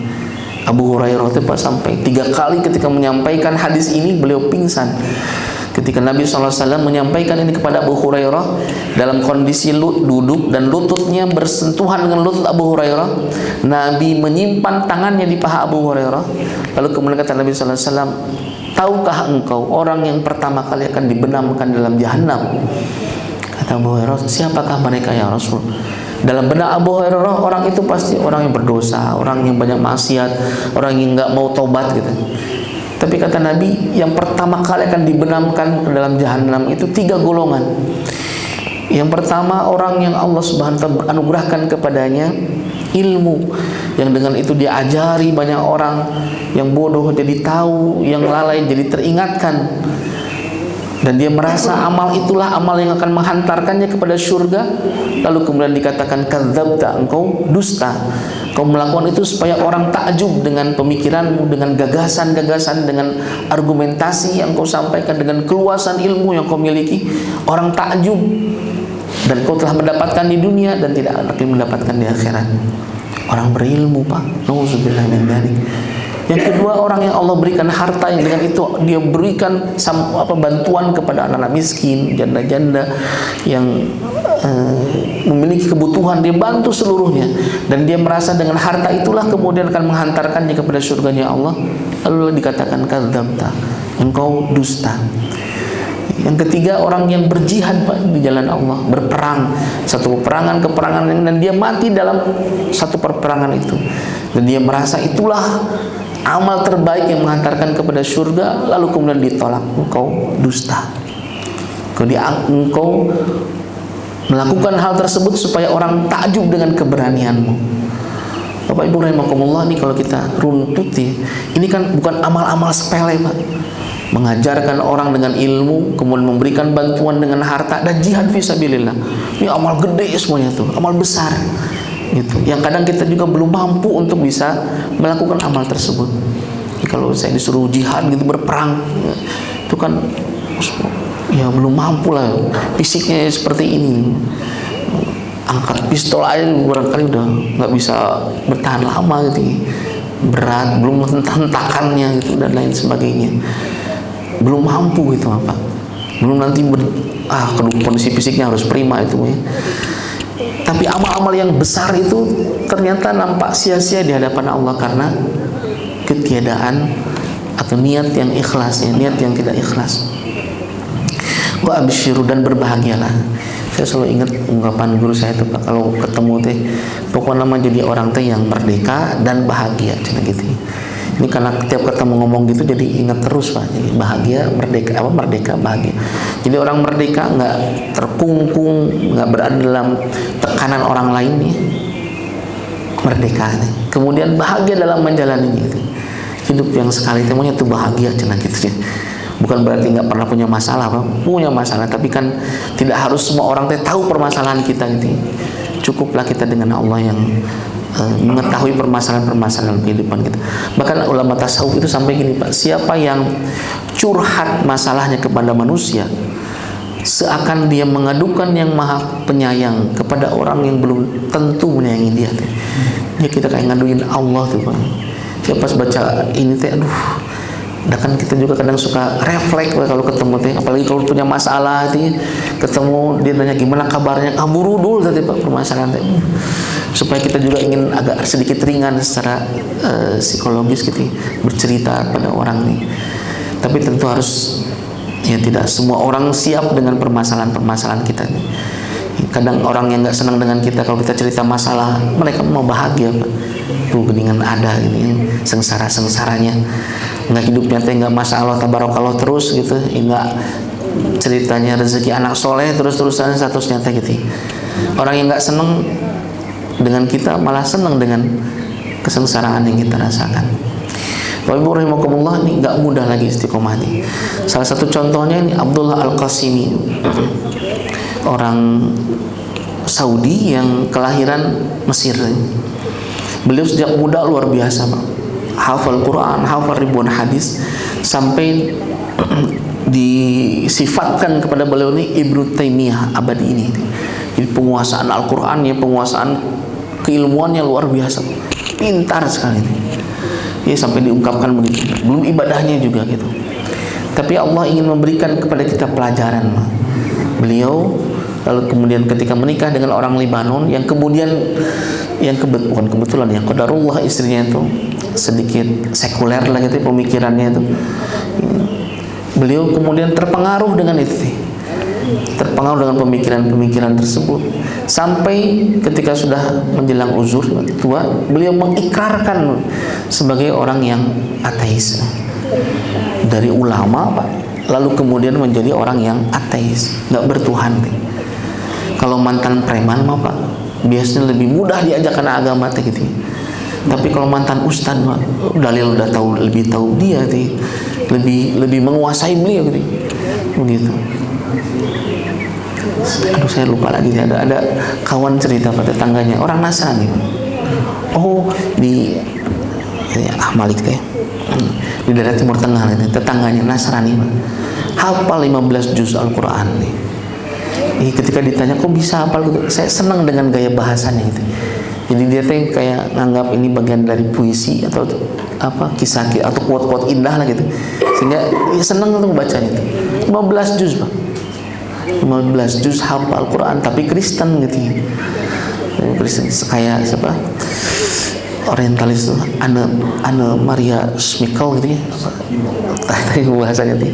Abu Hurairah itu sampai 3 kali ketika menyampaikan hadis ini beliau pingsan Ketika Nabi SAW menyampaikan ini kepada Abu Hurairah dalam kondisi duduk dan lututnya bersentuhan dengan lutut Abu Hurairah, Nabi menyimpan tangannya di paha Abu Hurairah. Lalu kemudian kata Nabi SAW, tahukah engkau orang yang pertama kali akan dibenamkan dalam jahanam? Kata Abu Hurairah, siapakah mereka ya Rasul? Dalam benak Abu Hurairah, orang itu pasti orang yang berdosa, orang yang banyak maksiat, orang yang nggak mau tobat gitu. Tapi kata Nabi, yang pertama kali akan dibenamkan ke dalam jahanam itu 3 golongan. Yang pertama, orang yang Allah Subhanahu wa taala anugerahkan kepadanya ilmu, yang dengan itu dia ajari banyak orang, yang bodoh jadi tahu, yang lalai jadi teringatkan. Dan dia merasa amal itulah amal yang akan menghantarkannya kepada surga. Lalu kemudian dikatakan kadzabta, engkau dusta. Kau melakukan itu supaya orang takjub dengan pemikiranmu, dengan gagasan-gagasan, dengan argumentasi yang kau sampaikan, dengan keluasan ilmu yang kau miliki. Orang takjub, dan kau telah mendapatkan di dunia dan tidak akan mendapatkan di akhirat. Orang berilmu, Pak. Nauzubillah min dzalik. Yang kedua, orang yang Allah berikan harta, yang dengan itu dia berikan bantuan kepada anak-anak miskin, janda-janda yang memiliki kebutuhan, dia bantu seluruhnya, dan dia merasa dengan harta itulah kemudian akan menghantarkannya kepada surganya Allah. Lalu dikatakan kadzabta, engkau dusta. Yang ketiga, orang yang berjihad, Pak, di jalan Allah, berperang, satu peperangan dan dia mati dalam satu perperangan itu, dan dia merasa itulah amal terbaik yang menghantarkan kepada surga. Lalu kemudian ditolak, engkau dusta. Engkau melakukan hal tersebut supaya orang takjub dengan keberanianmu. Bapak Ibu rahimakumullah, ini kalau kita runtuti, ini kan bukan amal-amal sepele, Pak. Mengajarkan orang dengan ilmu, kemudian memberikan bantuan dengan harta, dan jihad fisabilillah. Ini amal gede semuanya tuh, amal besar gitu. Yang kadang kita juga belum mampu untuk bisa melakukan amal tersebut. Kalau saya disuruh jihad gitu, berperang, itu kan ya belum mampu lah, fisiknya seperti ini, angkat pistol aja barangkali udah nggak bisa bertahan lama gitu, berat, belum hentakannya gitu dan lain sebagainya, belum mampu gitu apa, belum nanti kondisi fisiknya harus prima itu ya. Tapi amal-amal yang besar itu ternyata nampak sia-sia di hadapan Allah karena ketiadaan atau niat yang ikhlas, niat yang tidak ikhlas. Wa absyiru, dan berbahagialah. Saya selalu ingat ungkapan guru saya itu, Pak, kalau ketemu teh pokoknya nama jadi orang teh yang merdeka dan bahagia, cina gitu. Ini karena tiap ketemu ngomong gitu jadi ingat terus, Pak. Jadi bahagia, merdeka, merdeka, bahagia. Jadi orang merdeka nggak terkungkung, nggak berada dalam tekanan orang lain nih. Merdeka. Kemudian bahagia dalam menjalaninya itu. Hidup yang sekali temunya itu bahagia, cina gitu ya. Bukan berarti nggak pernah punya masalah, Pak. Punya masalah, tapi kan tidak harus semua orang tahu permasalahan kita gitu. Cukuplah kita dengan Allah yang mengetahui permasalahan-permasalahan kehidupan kita. Bahkan ulama tasawuf itu sampai gini, Pak, siapa yang curhat masalahnya kepada manusia seakan dia mengadukan yang maha penyayang kepada orang yang belum tentu menyayangi dia. Dia kita kayak ngaduin Allah tuh, Pak. Dia pas baca ini teh, aduh, nah kan kita juga kadang suka refleks kalau ketemu teh, apalagi kalau punya masalah teh, ketemu dia nanya gimana kabarnya, kaburu dulu tadi, Pak, permasalahan teh, supaya kita juga ingin agak sedikit ringan secara psikologis gitu, bercerita pada orang nih. Tapi tentu harus ya, tidak semua orang siap dengan permasalahan-permasalahan kita nih. Kadang orang yang nggak senang dengan kita kalau kita cerita masalah, mereka mau bahagia, Pak. Tuh geningan ada ini sengsara-sengsaranya, nggak hidupnya teh nggak masalah tabarakallah terus gitu, nggak ceritanya rezeki anak soleh terus-terusan statusnya teh gitu. Orang yang nggak seneng dengan kita malah seneng dengan kesengsaraan yang kita rasakan. Bapak Ibu rahimakumullah, ini nggak mudah lagi istiqomah ini. Salah satu contohnya ini Abdullah Al-Qasimi, orang Saudi yang kelahiran Mesir. Beliau sejak muda luar biasa, Pak. Hafal Quran, hafal ribuan hadis, sampai disifatkan kepada beliau ini Ibnu Taimiyah abadi ini. Jadi penguasaan Al-Quran ya, penguasaan keilmuannya luar biasa, pintar sekali. Ya sampai diungkapkan begitu. Belum ibadahnya juga gitu. Tapi Allah ingin memberikan kepada kita pelajaran. Beliau lalu kemudian ketika menikah dengan orang Libanon yang kemudian bukan kebetulan ya, qadarullah, istrinya itu sedikit sekuler lah gitu pemikirannya itu. Beliau kemudian terpengaruh dengan itu, terpengaruh dengan pemikiran-pemikiran tersebut, sampai ketika sudah menjelang uzur tua, beliau mengikrarkan sebagai orang yang ateis. Dari ulama Pak, lalu kemudian menjadi orang yang ateis, nggak bertuhan. Kalau mantan preman mah Pak, biasanya lebih mudah diajak karena agama gitu. Tapi kalau mantan ustad Pak, dalil udah tahu, lebih tahu dia gitu. Lebih menguasai beliau gitu. Begitu. Aduh saya lupa lagi, ada kawan cerita pada tetangganya orang Nasrani. Oh di Malik teh di daerah Timur Tengah gitu, tetangganya Nasrani hafal 15 juz Al-Quran nih. Ketika ditanya kok bisa hafal gitu, saya senang dengan gaya bahasanya gitu. Jadi dia tuh kayak nganggap ini bagian dari puisi atau apa kisah atau quote-quote indah lah gitu, sehingga ya senang untuk bacanya itu. 15 juz Pak, 15 juz hafal Al-Quran, tapi Kristen gitu ya. Kristen kayak siapa orientalis tuh, Anne Maria Schmickel gitu ya, tapi bahasanya tuh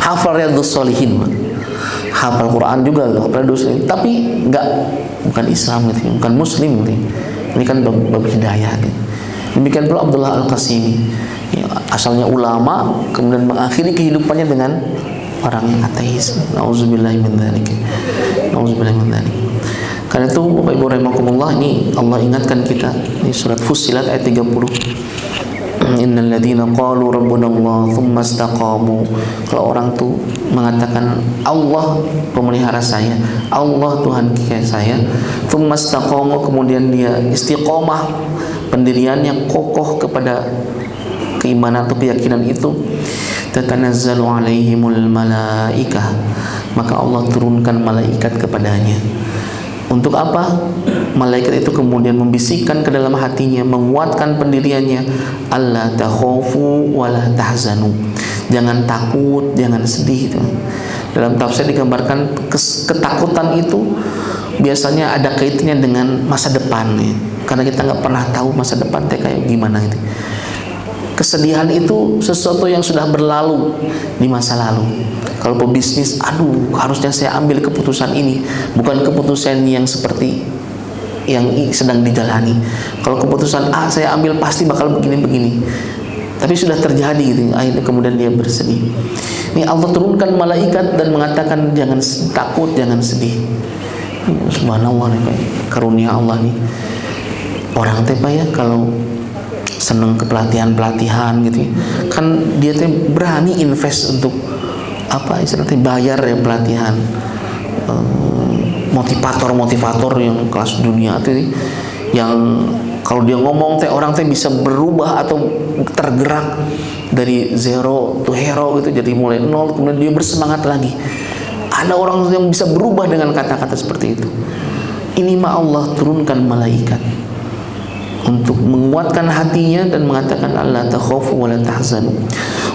hafal Riyadhus Shalihin, hafal Quran juga, hafal Riyadhus Shalihin, tapi bukan Islam gitu, bukan Muslim gitu. Ini kan bab hidayah gitu. Demikian pula Abdullah Al-Qasimi, ya, asalnya ulama, kemudian mengakhiri kehidupannya dengan orang ateis. Nauzubillahi min dzalik. Nauzubillahi min dzalik. Karena itu Bapak Ibu rahimakumullah, ini Allah ingatkan kita di surat Fussilat ayat 30. Innal ladzina qalu rabbuna Allah tsumma istaqamu. Kalau orang tuh mengatakan Allah pemelihara saya, Allah Tuhan saya, tsumma istaqamu, kemudian dia istiqomah, pendiriannya kokoh kepada keimanan atau keyakinan itu, tatanazzalu alaihimul malaikah, maka Allah turunkan malaikat kepadanya. Untuk apa? Malaikat itu kemudian membisikkan ke dalam hatinya, menguatkan pendiriannya, alla takhafu wala tahzanu, jangan takut, jangan sedih. Dalam tafsir digambarkan ketakutan itu biasanya ada kaitannya dengan masa depan ya. Karena kita nggak pernah tahu masa depan kayak gimana itu. Kesedihan itu sesuatu yang sudah berlalu di masa lalu. Kalau pebisnis, aduh harusnya saya ambil keputusan ini, bukan keputusan yang seperti yang sedang dijalani. Kalau keputusan A saya ambil pasti bakal begini-begini, tapi sudah terjadi gitu. Akhirnya kemudian dia bersedih. Ini Allah turunkan malaikat dan mengatakan jangan takut, jangan sedih. Subhanallah nih Pak, karunia Allah nih. Orang teh Pak ya kalau seneng ke pelatihan gitu kan, dia teh berani invest untuk apa istilahnya bayar ya pelatihan motivator yang kelas dunia tuh, yang kalau dia ngomong teh orang teh bisa berubah atau tergerak dari zero to hero gitu, jadi mulai nol kemudian dia bersemangat lagi. Ada orang yang bisa berubah dengan kata-kata seperti itu. Ini mah Allah turunkan malaikat untuk menguatkan hatinya dan mengatakan alla takhafu wa la tahzanu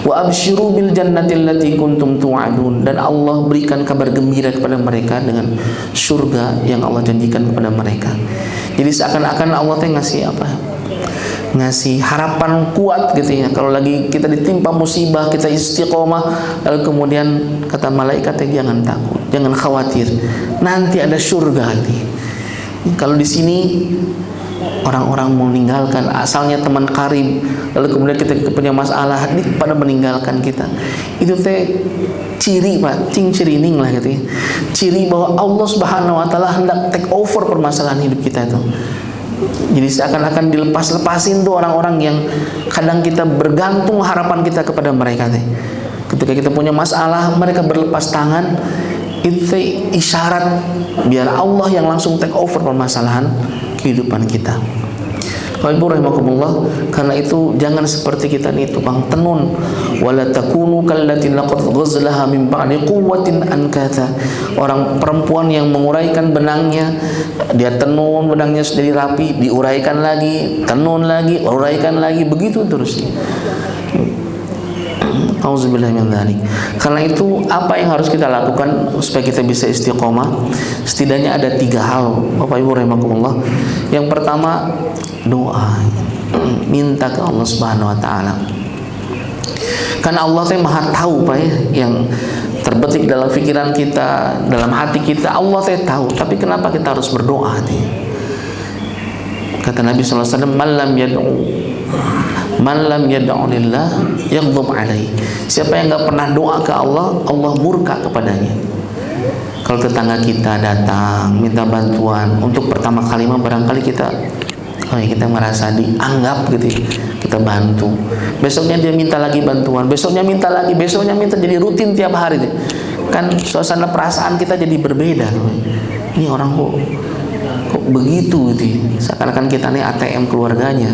wa absyiru bil jannati allati kuntum tu'adun, dan Allah berikan kabar gembira kepada mereka dengan surga yang Allah janjikan kepada mereka. Jadi seakan-akan Allah teh ngasih apa? Ngasih harapan kuat gitu ya. Kalau lagi kita ditimpa musibah, kita istiqomah, lalu kemudian kata malaikat jangan takut, jangan khawatir, nanti ada surga gitu. Kalau di sini orang-orang meninggalkan, asalnya teman karib, lalu kemudian kita punya masalah pada meninggalkan kita, itu teh ciri Pak, cirining lah gitu ya, ciri bahwa Allah Subhanahu wa taala hendak take over permasalahan hidup kita itu. Jadi seakan-akan dilepas-lepasin tuh orang-orang yang kadang kita bergantung harapan kita kepada mereka teh. Ketika kita punya masalah, mereka berlepas tangan, itu isyarat biar Allah yang langsung take over permasalahan kehidupan kita. Bapak Ibu rahimakumullah, karena itu jangan seperti kita nih tukang tenun, wala takunu kallati laqad ghazlaha min ba'di quwwatin ankatha. Orang perempuan yang menguraikan benangnya, dia tenun benangnya sudah rapi, diuraikan lagi, tenun lagi, uraikan lagi, begitu terus. Auzubillahi min dzalik. Karena itu apa yang harus kita lakukan supaya kita bisa istiqomah? Setidaknya ada 3 hal, Bapak Ibu rahimakumullah. Yang pertama, doa. Minta ke Allah Subhanahu wa taala. Karena Allah itu Maha tahu Pak ya, yang terbetik dalam pikiran kita, dalam hati kita, Allah itu tahu. Tapi kenapa kita harus berdoa nih? Kata Nabi sallallahu alaihi wasallam, "Man lam yad'u lillah yaghdab alaihi." Siapa yang enggak pernah doa ke Allah, Allah murka kepadanya. Kalau tetangga kita datang minta bantuan, untuk pertama kali barangkali kita kita merasa dianggap gitu ya, kita bantu. Besoknya dia minta lagi bantuan, besoknya minta lagi, besoknya minta, jadi rutin tiap hari. Kan suasana perasaan kita jadi berbeda. Ini orang kok begitu gitu. Seakan-akan kita nih ATM keluarganya.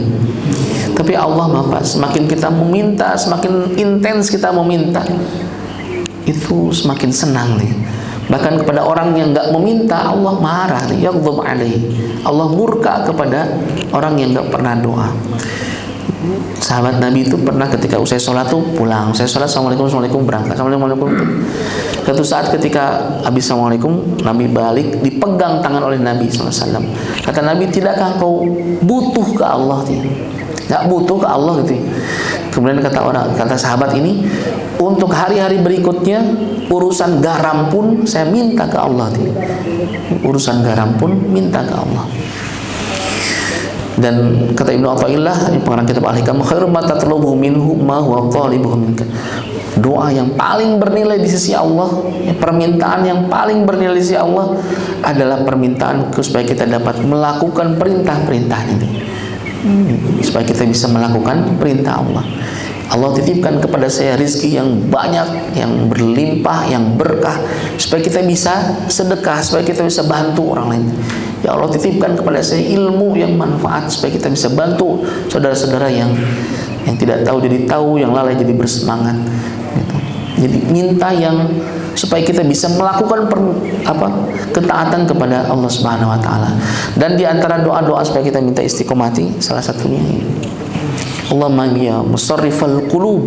Tapi Allah Bapak, semakin kita meminta, semakin intens kita meminta, itu semakin senang nih. Bahkan kepada orang yang enggak meminta, Allah marah nih, yaghdab alaihi. Allah murka kepada orang yang enggak pernah doa. Sahabat Nabi itu pernah ketika usai sholat tuh pulang, usai sholat assalamualaikum berangkat, assalamualaikum. Satu saat ketika habis assalamualaikum, Nabi balik, dipegang tangan oleh Nabi SAW. Kata Nabi, tidakkah kau butuh ke Allah? Nggak butuh ke Allah gitu. Kemudian kata sahabat ini, untuk hari-hari berikutnya urusan garam pun saya minta ke Allah. Urusan garam pun minta ke Allah. Dan kata Ibnu Athaillah, pengarang kitab Al-Hikam, khairu ma tatlubu minhu ma huwa talibuhu minka. Doa yang paling bernilai di sisi Allah, permintaan yang paling bernilai di sisi Allah adalah permintaan supaya kita dapat melakukan perintah-perintahnya itu. Supaya kita bisa melakukan perintah Allah. Allah titipkan kepada saya rizki yang banyak, yang berlimpah, yang berkah, supaya kita bisa sedekah, supaya kita bisa bantu orang lain. Ya Allah titipkan kepada saya ilmu yang manfaat, supaya kita bisa bantu saudara-saudara yang tidak tahu jadi tahu, yang lalai jadi bersemangat. Gitu. Jadi minta yang supaya kita bisa melakukan ketaatan kepada Allah Subhanahu wa taala. Dan di antara doa-doa supaya kita minta istiqomati, salah satunya ini. Allahumma ya musarrifal qulub,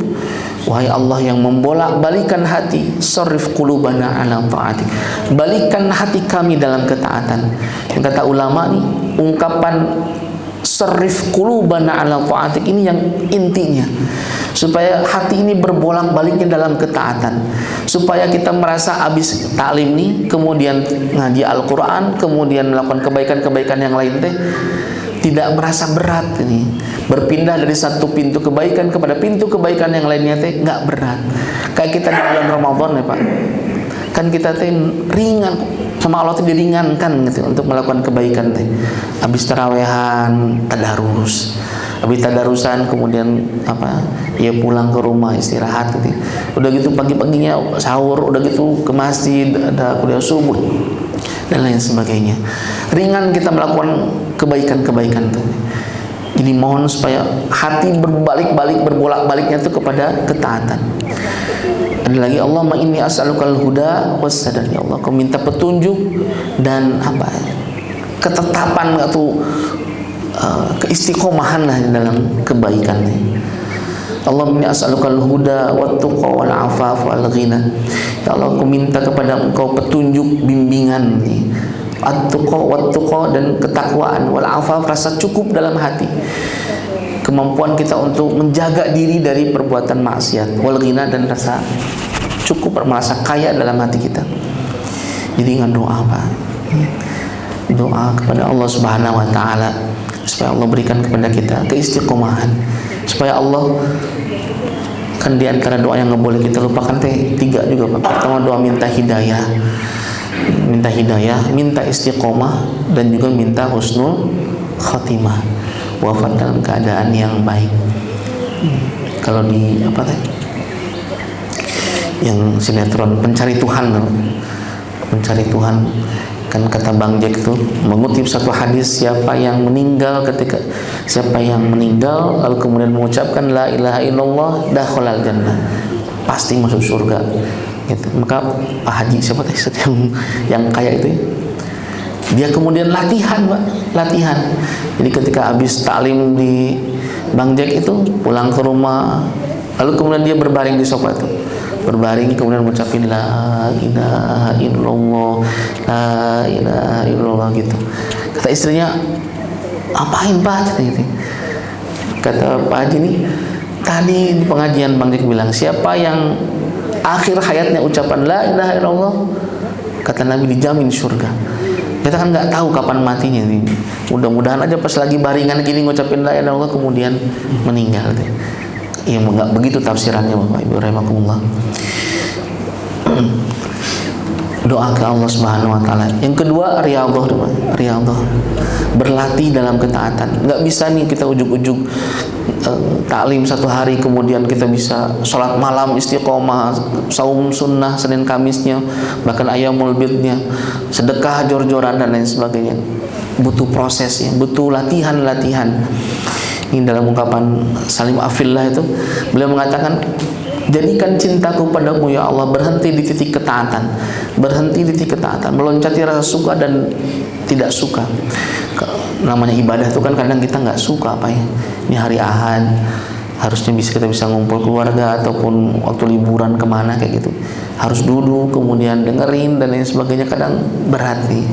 wahai Allah yang membolak-balikan hati, sarrif qulubana ala ta'atik, balikkan hati kami dalam ketaatan. Yang kata ulama nih, ungkapan sarrif qulubana ala ta'atik ini yang intinya, supaya hati ini berbolak-baliknya dalam ketaatan, supaya kita merasa habis taklim nih, kemudian ngaji Al-Quran, kemudian melakukan kebaikan-kebaikan yang lain teh, tidak merasa berat ini. Berpindah dari satu pintu kebaikan kepada pintu kebaikan yang lainnya teh nggak berat. Kayak kita di bulan Ramadan ya Pak. Kan kita teh ringan sama Allah, teh diringankan gitu untuk melakukan kebaikan teh. Habis tarawehan, tadarus. Habis tadarusan kemudian ya pulang ke rumah istirahat gitu. Udah gitu pagi-paginya sahur, udah gitu ke masjid, ada kuliah subuh dan lain sebagainya. Ringan kita melakukan kebaikan-kebaikan tuh. Jadi mohon supaya hati berbalik-balik, berbolak-baliknya itu kepada ketaatan. Ada lagi, Allahumma inni as'alukal huda wassadad. Ya Allah, kau minta petunjuk dan ketetapan atau keistiqomahan lah dalam kebaikan. Allahumma inni as'alukal huda wat-tuqa wal afaf wal ghina. Ya Allah, aku minta kepada Engkau petunjuk, bimbingan nih. At-tuqa dan ketakwaan, wal afaf, rasa cukup dalam hati, kemampuan kita untuk menjaga diri dari perbuatan maksiat, wal ghina, dan rasa cukup, merasa kaya dalam hati kita. Jadi dengan doa doa kepada Allah Subhanahu wa taala supaya Allah berikan kepada kita keistiqomahan, supaya Allah, kan di antara doa yang nggak boleh kita lupakan teh 3 juga Pak. Pertama doa minta hidayah, minta istiqomah, dan juga minta husnul khatimah, wafat dalam keadaan yang baik. Kalau di yang sinetron Pencari Tuhan kan kata Bang Jack tuh mengutip satu hadis, siapa yang meninggal lalu kemudian mengucapkan la ilaha illallah dakhalal jannah, pasti masuk surga gitu. Maka Pak Haji siapa yang kaya itu ya, dia kemudian latihan. Jadi ketika habis taklim di Bang Jack itu pulang ke rumah, Lalu kemudian dia berbaring di sofa itu, berbaring kemudian mengucapin la ilaha illallah, la ilaha illallah gitu. Kata istrinya, apain Pak? Gitu. Kata Pak Haji nih, tadi di pengajian Bang Dik bilang, siapa yang akhir hayatnya ucapan la ilaha illallah, kata Nabi dijamin surga. Kita kan nggak tahu kapan matinya nih. Mudah-mudahan aja pas lagi baringan gini ngucapin la ilaha illallah kemudian meninggal deh. Ya enggak begitu tafsirannya Bapak Ibu rahimakumullah. Doa ke Allah Subhanahu wa taala. Yang kedua riyadhah. Berlatih dalam ketaatan. Enggak bisa nih kita ujug-ujug taklim satu hari kemudian kita bisa sholat malam istiqomah, saum sunnah Senin Kamisnya, bahkan ayyamul bidnya, sedekah jor-joran dan lain sebagainya. Butuh proses ya, butuh latihan. Ini dalam ungkapan Salim Afillah itu, beliau mengatakan, jadikan cintaku padamu ya Allah berhenti di titik ketaatan, meloncati rasa suka dan tidak suka. Namanya ibadah itu kan kadang kita nggak suka apa ya. Ini hari Ahad, harusnya kita bisa ngumpul keluarga ataupun waktu liburan kemana kayak gitu. Harus duduk kemudian dengerin dan lain sebagainya, kadang berat nih.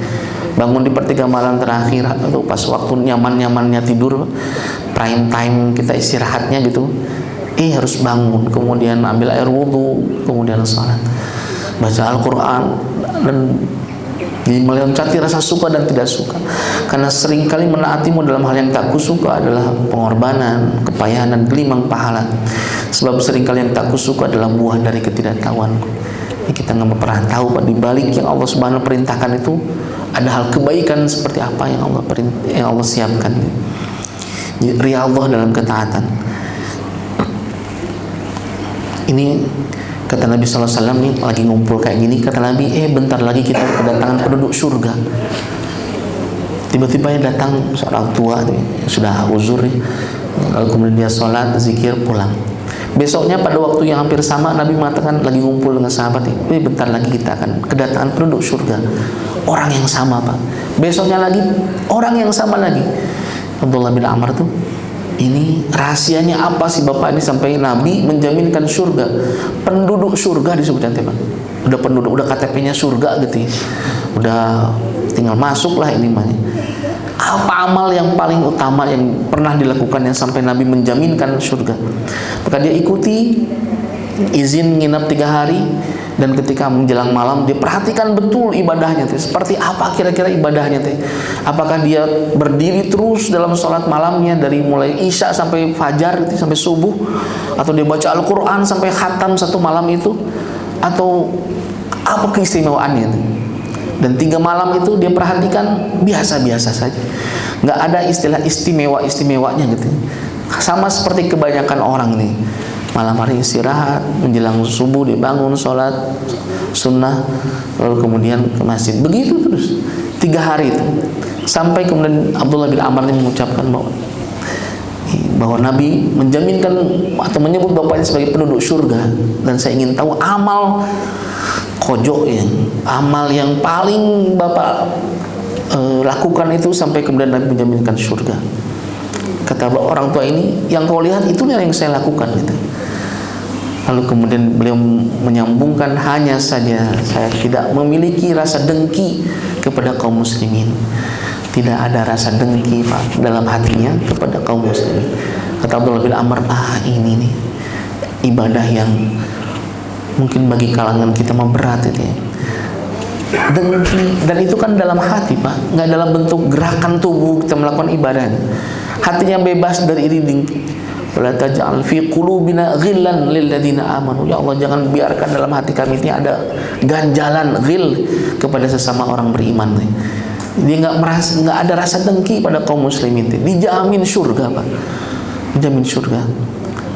Bangun di 1/3 malam terakhir atau pas waktu nyaman-nyamannya tidur, prime time kita istirahatnya gitu, harus bangun, kemudian ambil air wudhu, kemudian sholat, baca Al-Quran, dan meloncati rasa suka dan tidak suka. Karena seringkali menaatimu dalam hal yang tak kusuka adalah pengorbanan, kepayahan dan gelimang pahala. Sebab seringkali yang tak kusuka adalah buah dari ketidaktahuanku. Kita nggak pernah tahu Pak, di balik yang Allah Subhanahu perintahkan itu ada hal kebaikan seperti apa yang Allah siapkan. Riyadhah dalam ketaatan. Ini kata Nabi SAW nih, lagi ngumpul kayak gini, kata Nabi, bentar lagi kita kedatangan penduduk surga. Tiba-tiba yang datang seorang tua nih, sudah uzur nih, lalu kemudian dia sholat, zikir, pulang. Besoknya pada waktu yang hampir sama, Nabi mengatakan lagi ngumpul dengan sahabat nih, bentar lagi kita akan kedatangan penduduk surga. Orang yang sama Pak. Besoknya lagi orang yang sama lagi. Abdullah bin Amr tuh, ini rahasianya apa sih Bapak ini sampai Nabi menjaminkan surga? Penduduk surga disebutnya Pak. Udah penduduk, udah KTP-nya surga gitu ya. Udah tinggal masuk lah ini mah. Apa amal yang paling utama yang pernah dilakukan yang sampai Nabi menjaminkan surga? Maka dia ikuti, izin nginap 3 hari, dan ketika menjelang malam dia perhatikan betul ibadahnya teh. Seperti apa kira-kira ibadahnya teh? Apakah dia berdiri terus dalam sholat malamnya dari mulai isya sampai fajar gitu, sampai subuh, atau dia baca Al-Quran sampai khatam satu malam itu, atau apa keistimewaannya teh? Dan 3 malam itu dia perhatikan biasa-biasa saja, nggak ada istilah istimewanya gitu. Sama seperti kebanyakan orang nih, malam hari istirahat, menjelang subuh dia bangun sholat sunnah, lalu kemudian ke masjid. Begitu terus 3 hari itu, sampai kemudian Abdullah bin Amr ini mengucapkan bahwa Nabi menjaminkan atau menyebut bapaknya sebagai penduduk surga. Dan saya ingin tahu amal kojo yang amal yang paling Bapak lakukan itu sampai kemudian Nabi menjaminkan surga. Kata orang tua ini, yang kau lihat itulah yang saya lakukan gitu. Lalu kemudian beliau menyambungkan, hanya saja saya tidak memiliki rasa dengki kepada kaum muslimin. Tidak ada rasa dengki Pak dalam hatinya kepada kaum muslimin. Kata Abdullah bin Amr, ini nih ibadah yang mungkin bagi kalangan kita mah berat itu ya. Dengki, dan itu kan dalam hati Pak, nggak dalam bentuk gerakan tubuh kita melakukan ibadah. Hatinya bebas dari iri dengki. Wala taj'al fi qulubina ghillan lil ladzina amanu. Ya Allah, jangan biarkan dalam hati kami ini ada ganjalan ghil kepada sesama orang beriman. Dia nggak ada rasa dengki pada kaum muslimin. Dijamin surga Pak. Dijamin surga.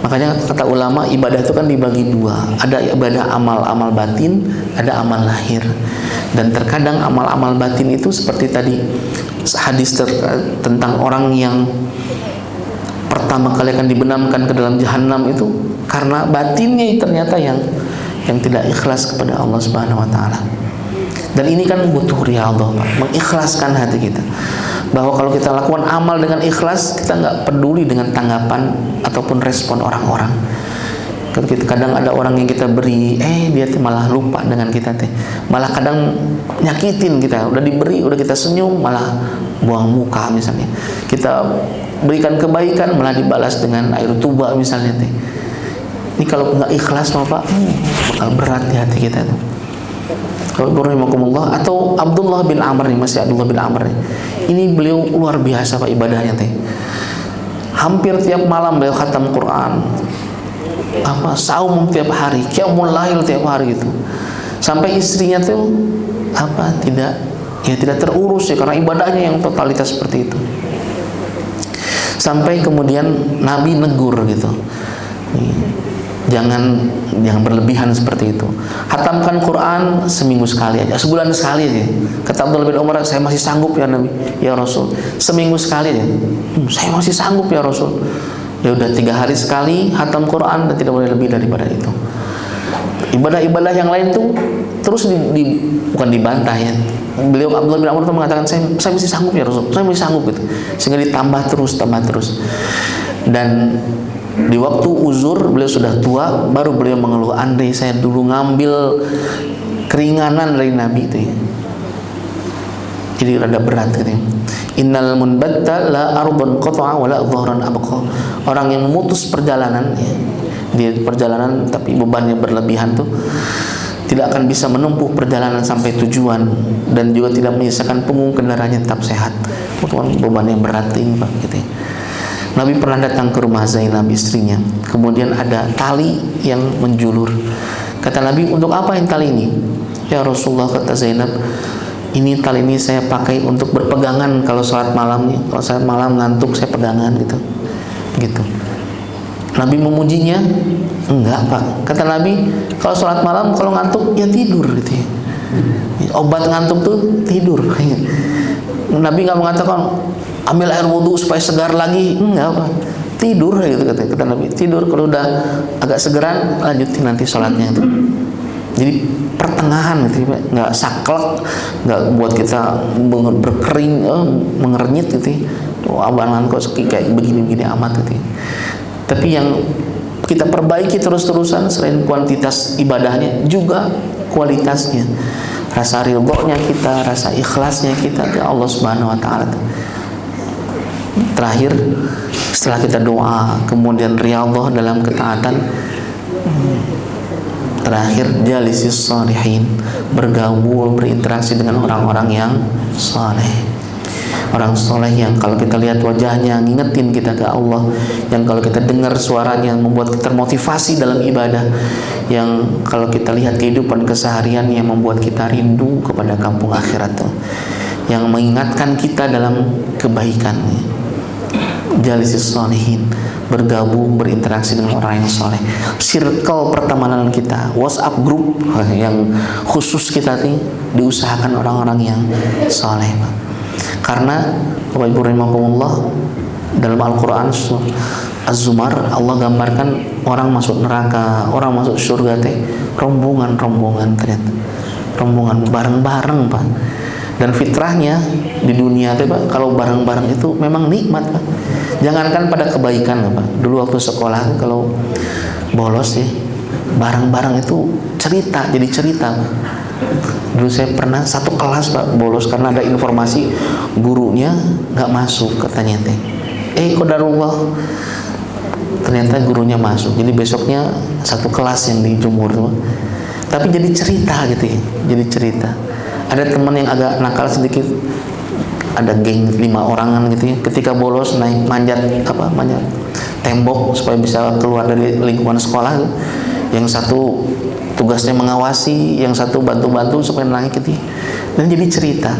Makanya kata ulama, ibadah itu kan dibagi 2. Ada ibadah amal batin, ada amal lahir. Dan terkadang amal-amal batin itu seperti tadi hadis tentang orang yang pertama kali akan dibenamkan ke dalam jahanam itu karena batinnya ternyata yang tidak ikhlas kepada Allah Subhanahu wa taala. Dan ini kan butuh riyadhah, mengikhlaskan hati kita. Bahwa kalau kita lakukan amal dengan ikhlas, kita nggak peduli dengan tanggapan ataupun respon orang-orang. Kadang ada orang yang kita beri, dia tuh malah lupa dengan kita teh, malah kadang nyakitin kita. Udah diberi, udah kita senyum, malah buang muka misalnya. Kita berikan kebaikan, malah dibalas dengan air tuba misalnya teh. Ini kalau nggak ikhlas Pak, bakal berat di hati kita tuh. Rahimakumullah. Atau Abdullah bin Amr nih, masih Abdullah bin Amr nih. Ini beliau luar biasa Pak ibadahnya teh. Hampir tiap malam beliau khatam Quran. Saum tiap hari, qiyamul lail tiap hari gitu. Sampai istrinya tuh tidak terurus ya, karena ibadahnya yang totalitas seperti itu. Sampai kemudian Nabi negur gitu. Jangan berlebihan seperti itu. Khatamkan Quran seminggu sekali aja, sebulan sekali aja. Kata Abdullah bin Umar, saya masih sanggup ya Nabi, ya Rasul. Seminggu sekali aja. Saya masih sanggup ya Rasul. Ya udah 3 hari sekali khatam Quran dan tidak boleh lebih daripada itu. Ibadah-ibadah yang lain tuh terus bukan dibantah ya. Beliau Abdullah bin Amr itu mengatakan saya masih sanggup ya Rasul, saya masih sanggup gitu. Sehingga ditambah terus. Dan di waktu uzur beliau sudah tua, baru beliau mengeluh, andai saya dulu ngambil keringanan dari Nabi itu ya. Jadi rada berat gitu ya. Innal munbatta la ardun qata'a wa la dhahran abqa. Orang yang memutus perjalanan ya, di perjalanan tapi bebannya berlebihan tuh tidak akan bisa menempuh perjalanan sampai tujuan, dan juga tidak menyisakan punggung kendaraannya tetap sehat. Beban yang berat ini Pak gitu ya. Nabi pernah datang ke rumah Zainab istrinya, kemudian ada tali yang menjulur. Kata Nabi, untuk apa yang tali ini? Ya Rasulullah, kata Zainab, ini tali ini saya pakai untuk berpegangan kalau sholat malam nih. Kalau sholat malam ngantuk saya pegangan gitu. Nabi memujinya? Enggak Pak. Kata Nabi, kalau sholat malam kalau ngantuk ya tidur gitu ya. Obat ngantuk tuh tidur. Nabi nggak mengatakan ambil air wudhu supaya segar lagi. Enggak Pak. Tidur gitu kata Nabi. Tidur, kalau udah agak segeran lanjutin nanti sholatnya itu. Jadi pertengahan gitu, nggak saklek, nggak buat kita berkering, mengernyit gitu. Abangan kok kayak begini-begini amat gitu. Tapi yang kita perbaiki terus-terusan selain kuantitas ibadahnya juga kualitasnya. Rasa ridhonya kita, rasa ikhlasnya kita ke Allah Subhanahu wa taala. Terakhir, setelah kita doa, kemudian riyadhah dalam ketaatan, terakhir jalisis shalihin, bergaul, berinteraksi dengan orang-orang yang saleh. Orang soleh yang kalau kita lihat wajahnya ngingetin kita ke Allah, yang kalau kita dengar suaranya membuat kita termotivasi dalam ibadah, yang kalau kita lihat kehidupan keseharian yang membuat kita rindu kepada kampung akhirat tuh, yang mengingatkan kita dalam kebaikan. Jalisis sholihin, bergabung, berinteraksi dengan orang yang soleh. Circle pertemanan kita, WhatsApp group yang khusus kita nih, diusahakan orang-orang yang soleh. Karena Bapak Ibu rahimakumullah, dalam Al-Quran Az-Zumar Allah gambarkan orang masuk neraka, orang masuk surga teh rombongan ternyata, rombongan bareng-bareng Pak. Dan fitrahnya di dunia teh Pak, kalau bareng-bareng itu memang nikmat Pak. Jangankan pada kebaikan Pak. Dulu waktu sekolah kalau bolos ya, bareng-bareng itu jadi cerita Pak. Dulu saya pernah satu kelas Pak bolos karena ada informasi gurunya nggak masuk katanya teh. Qadarullah, ternyata gurunya masuk. Jadi besoknya satu kelas yang dijemur tuh. Tapi jadi cerita gitu ya. Jadi cerita. Ada teman yang agak nakal sedikit, ada geng 5 orangan gitu ya. Ketika bolos naik manjat tembok supaya bisa keluar dari lingkungan sekolah. Yang satu tugasnya mengawasi, yang satu bantu-bantu supaya naik gitu. Dan jadi cerita.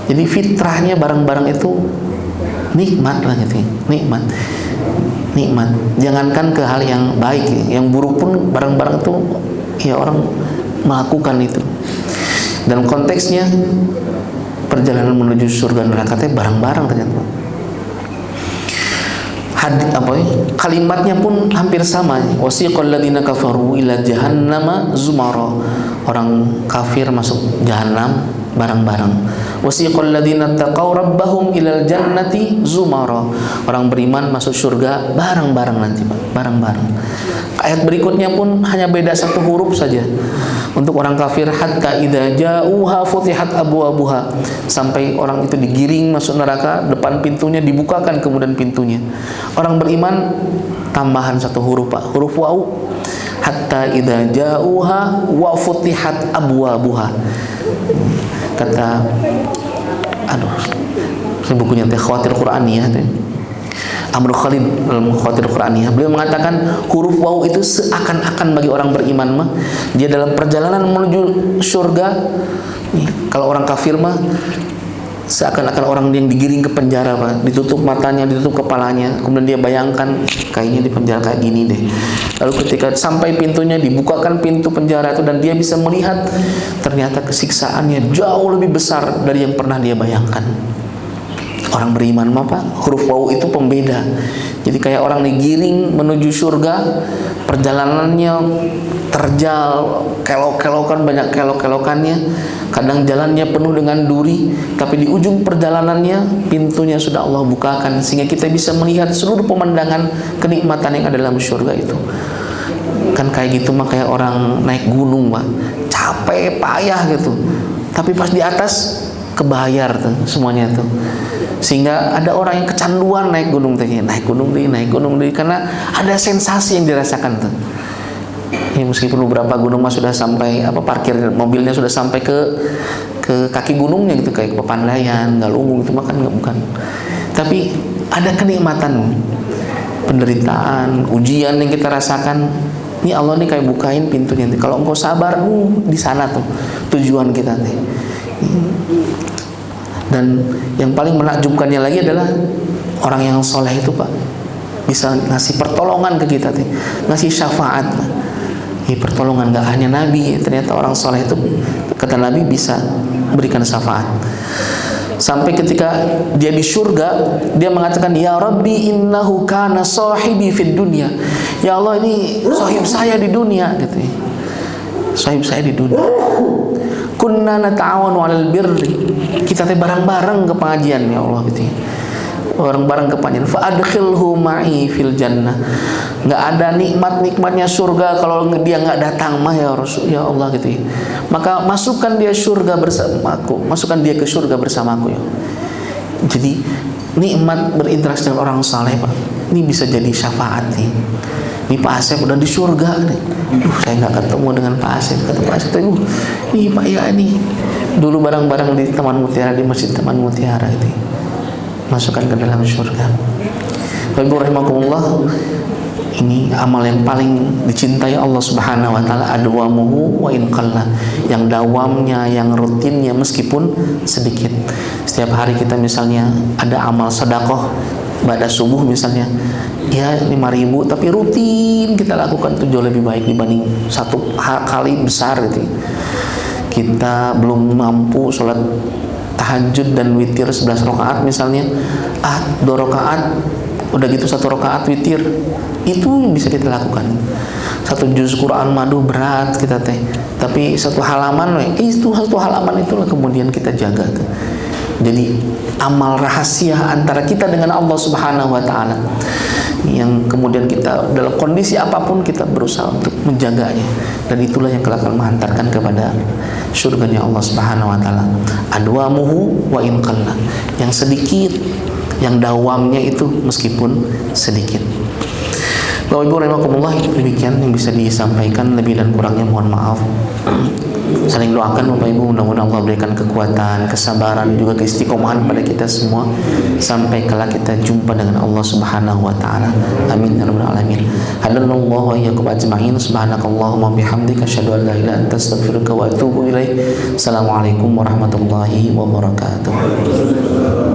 Jadi fitrahnya bareng-bareng itu nikmat lah gitu. Nikmat. Jangankan ke hal yang baik, yang buruk pun bareng-bareng itu ya orang melakukan itu. Dan konteksnya perjalanan menuju surga neraka teh bareng-bareng ternyata. Kalimatnya pun hampir sama. Wasiqal ladzina kafaru ila jahannama zumara. Orang kafir masuk jahanam bareng-bareng. Wasiqal ladzina taqaw rabbahum ilal jannati zumara. Orang beriman masuk surga bareng-bareng nanti, Pak, bareng-bareng. Ayat berikutnya pun hanya beda satu huruf saja. Untuk orang kafir, hatta idza ja'uha futihat abwabuha, sampai orang itu digiring masuk neraka, depan pintunya dibukakan kemudian pintunya. Orang beriman tambahan satu huruf, Pak, huruf waw. Hatta idza ja'uha wa futihat abwabuha. Kata, ini bukunya teh Khawatir Qur'aniyah teh, Amr Khalid dalam Khawatir Qur'aniyah, beliau mengatakan huruf waw itu seakan-akan bagi orang beriman mah dia dalam perjalanan menuju surga. Kalau orang kafir mah seakan-akan orang yang digiring ke penjara, Pak, ditutup matanya, ditutup kepalanya, kemudian dia bayangkan kayaknya di penjara kayak gini deh. Lalu ketika sampai pintunya, dibukakan pintu penjara itu dan dia bisa melihat ternyata kesiksaannya jauh lebih besar dari yang pernah dia bayangkan. Orang beriman mah, Pak, huruf waw itu pembeda. Jadi kayak orang digiring menuju surga, perjalanannya terjal, kelok-kelokan, banyak kelok-kelokannya. Kadang jalannya penuh dengan duri, tapi di ujung perjalanannya pintunya sudah Allah bukakan sehingga kita bisa melihat seluruh pemandangan kenikmatan yang ada dalam surga itu. Kan kayak gitu mah kayak orang naik gunung, Pak, capek payah gitu, tapi pas di atas kebayar tuh semuanya tuh. Sehingga ada orang yang kecanduan naik gunung tadi, naik gunung deh, karena ada sensasi yang dirasakan tuh. Ya, meskipun beberapa gunung mah sudah sampai parkir mobilnya sudah sampai ke kaki gunungnya gitu, kayak ke Pepandayan, Galunggung gitu, makan nggak, bukan. Tapi ada kenikmatan, penderitaan, ujian yang kita rasakan. Ini Allah nih kayak bukain pintunya. Kalau engkau sabar, di sana tuh tujuan kita nih. Dan yang paling menakjubkannya lagi adalah orang yang soleh itu, Pak, bisa ngasih pertolongan ke kita, ngasih syafaat. Pertolongan nggak hanya Nabi, ternyata orang soleh itu kata Nabi bisa berikan syafaat. Sampai ketika dia di surga, dia mengatakan, ya Rabbi innahu kana sahibi fid dunya. Ya Allah, ini sahib saya di dunia gitu. Sahib saya di dunia. Kunna nata'awanu 'alal birri. Kita teh bareng-bareng ke pengajian, ya Allah gitu. Bareng-bareng ke pengajian. Fa adkhilhu ma'i fil jannah. Nggak ada nikmat-nikmatnya surga kalau dia nggak datang mah, ya Rasul, ya Allah gitu ya. Maka masukkan dia surga bersamaku, masukkan dia ke surga bersamaku, ya. Jadi nikmat berinteraksi dengan orang saleh, Pak, ini bisa jadi syafaat nih. Ini Pak Asep udah di surga nih. Saya nggak ketemu dengan Pak Asep. Kata Pak Asep, nih Pak ya ini dulu bareng-bareng di Taman Mutiara, di Masjid Taman Mutiara itu. Masukkan ke dalam surga. Ibu rahimakumullah, ini amal yang paling dicintai Allah Subhanahu wa taala, adwamuhu wa in qalla, yang dawamnya, yang rutinnya meskipun sedikit. Setiap hari kita misalnya ada amal sedekah pada subuh misalnya, ya 5.000, tapi rutin kita lakukan itu jauh lebih baik dibanding satu kali besar gitu. Kita belum mampu sholat tahajud dan witir 11 rakaat misalnya, 2 rakaat udah gitu, 1 rakaat witir, itu bisa kita lakukan. 1 juz Quran madu berat kita teh, tapi 1 halaman itu 1 halaman itulah kemudian kita jaga tuh. Jadi amal rahasia antara kita dengan Allah Subhanahu wa taala yang kemudian kita dalam kondisi apapun kita berusaha untuk menjaganya, dan itulah yang akan menghantarkan kepada surganya Allah Subhanahu wa taala. Adwamuhu wa in qalla, yang sedikit, yang dawamnya itu meskipun sedikit. Bapak Ibu rahimakumullah, demikian yang bisa disampaikan, lebih dan kurangnya mohon maaf. Saling doakan Bapak Ibu, mudah-mudahan Allah berikan kekuatan, kesabaran, juga keistiqomahan pada kita semua sampai kala kita jumpa dengan Allah Subhanahu wa taala. Amin ya rabbal alamin. Hadanallahu wa iyyakum ajma'in. Subhanakallahumma bihamdika asyhadu an la ilaha illa anta astaghfiruka wa atubu ilaik. Assalamualaikum warahmatullahi wabarakatuh.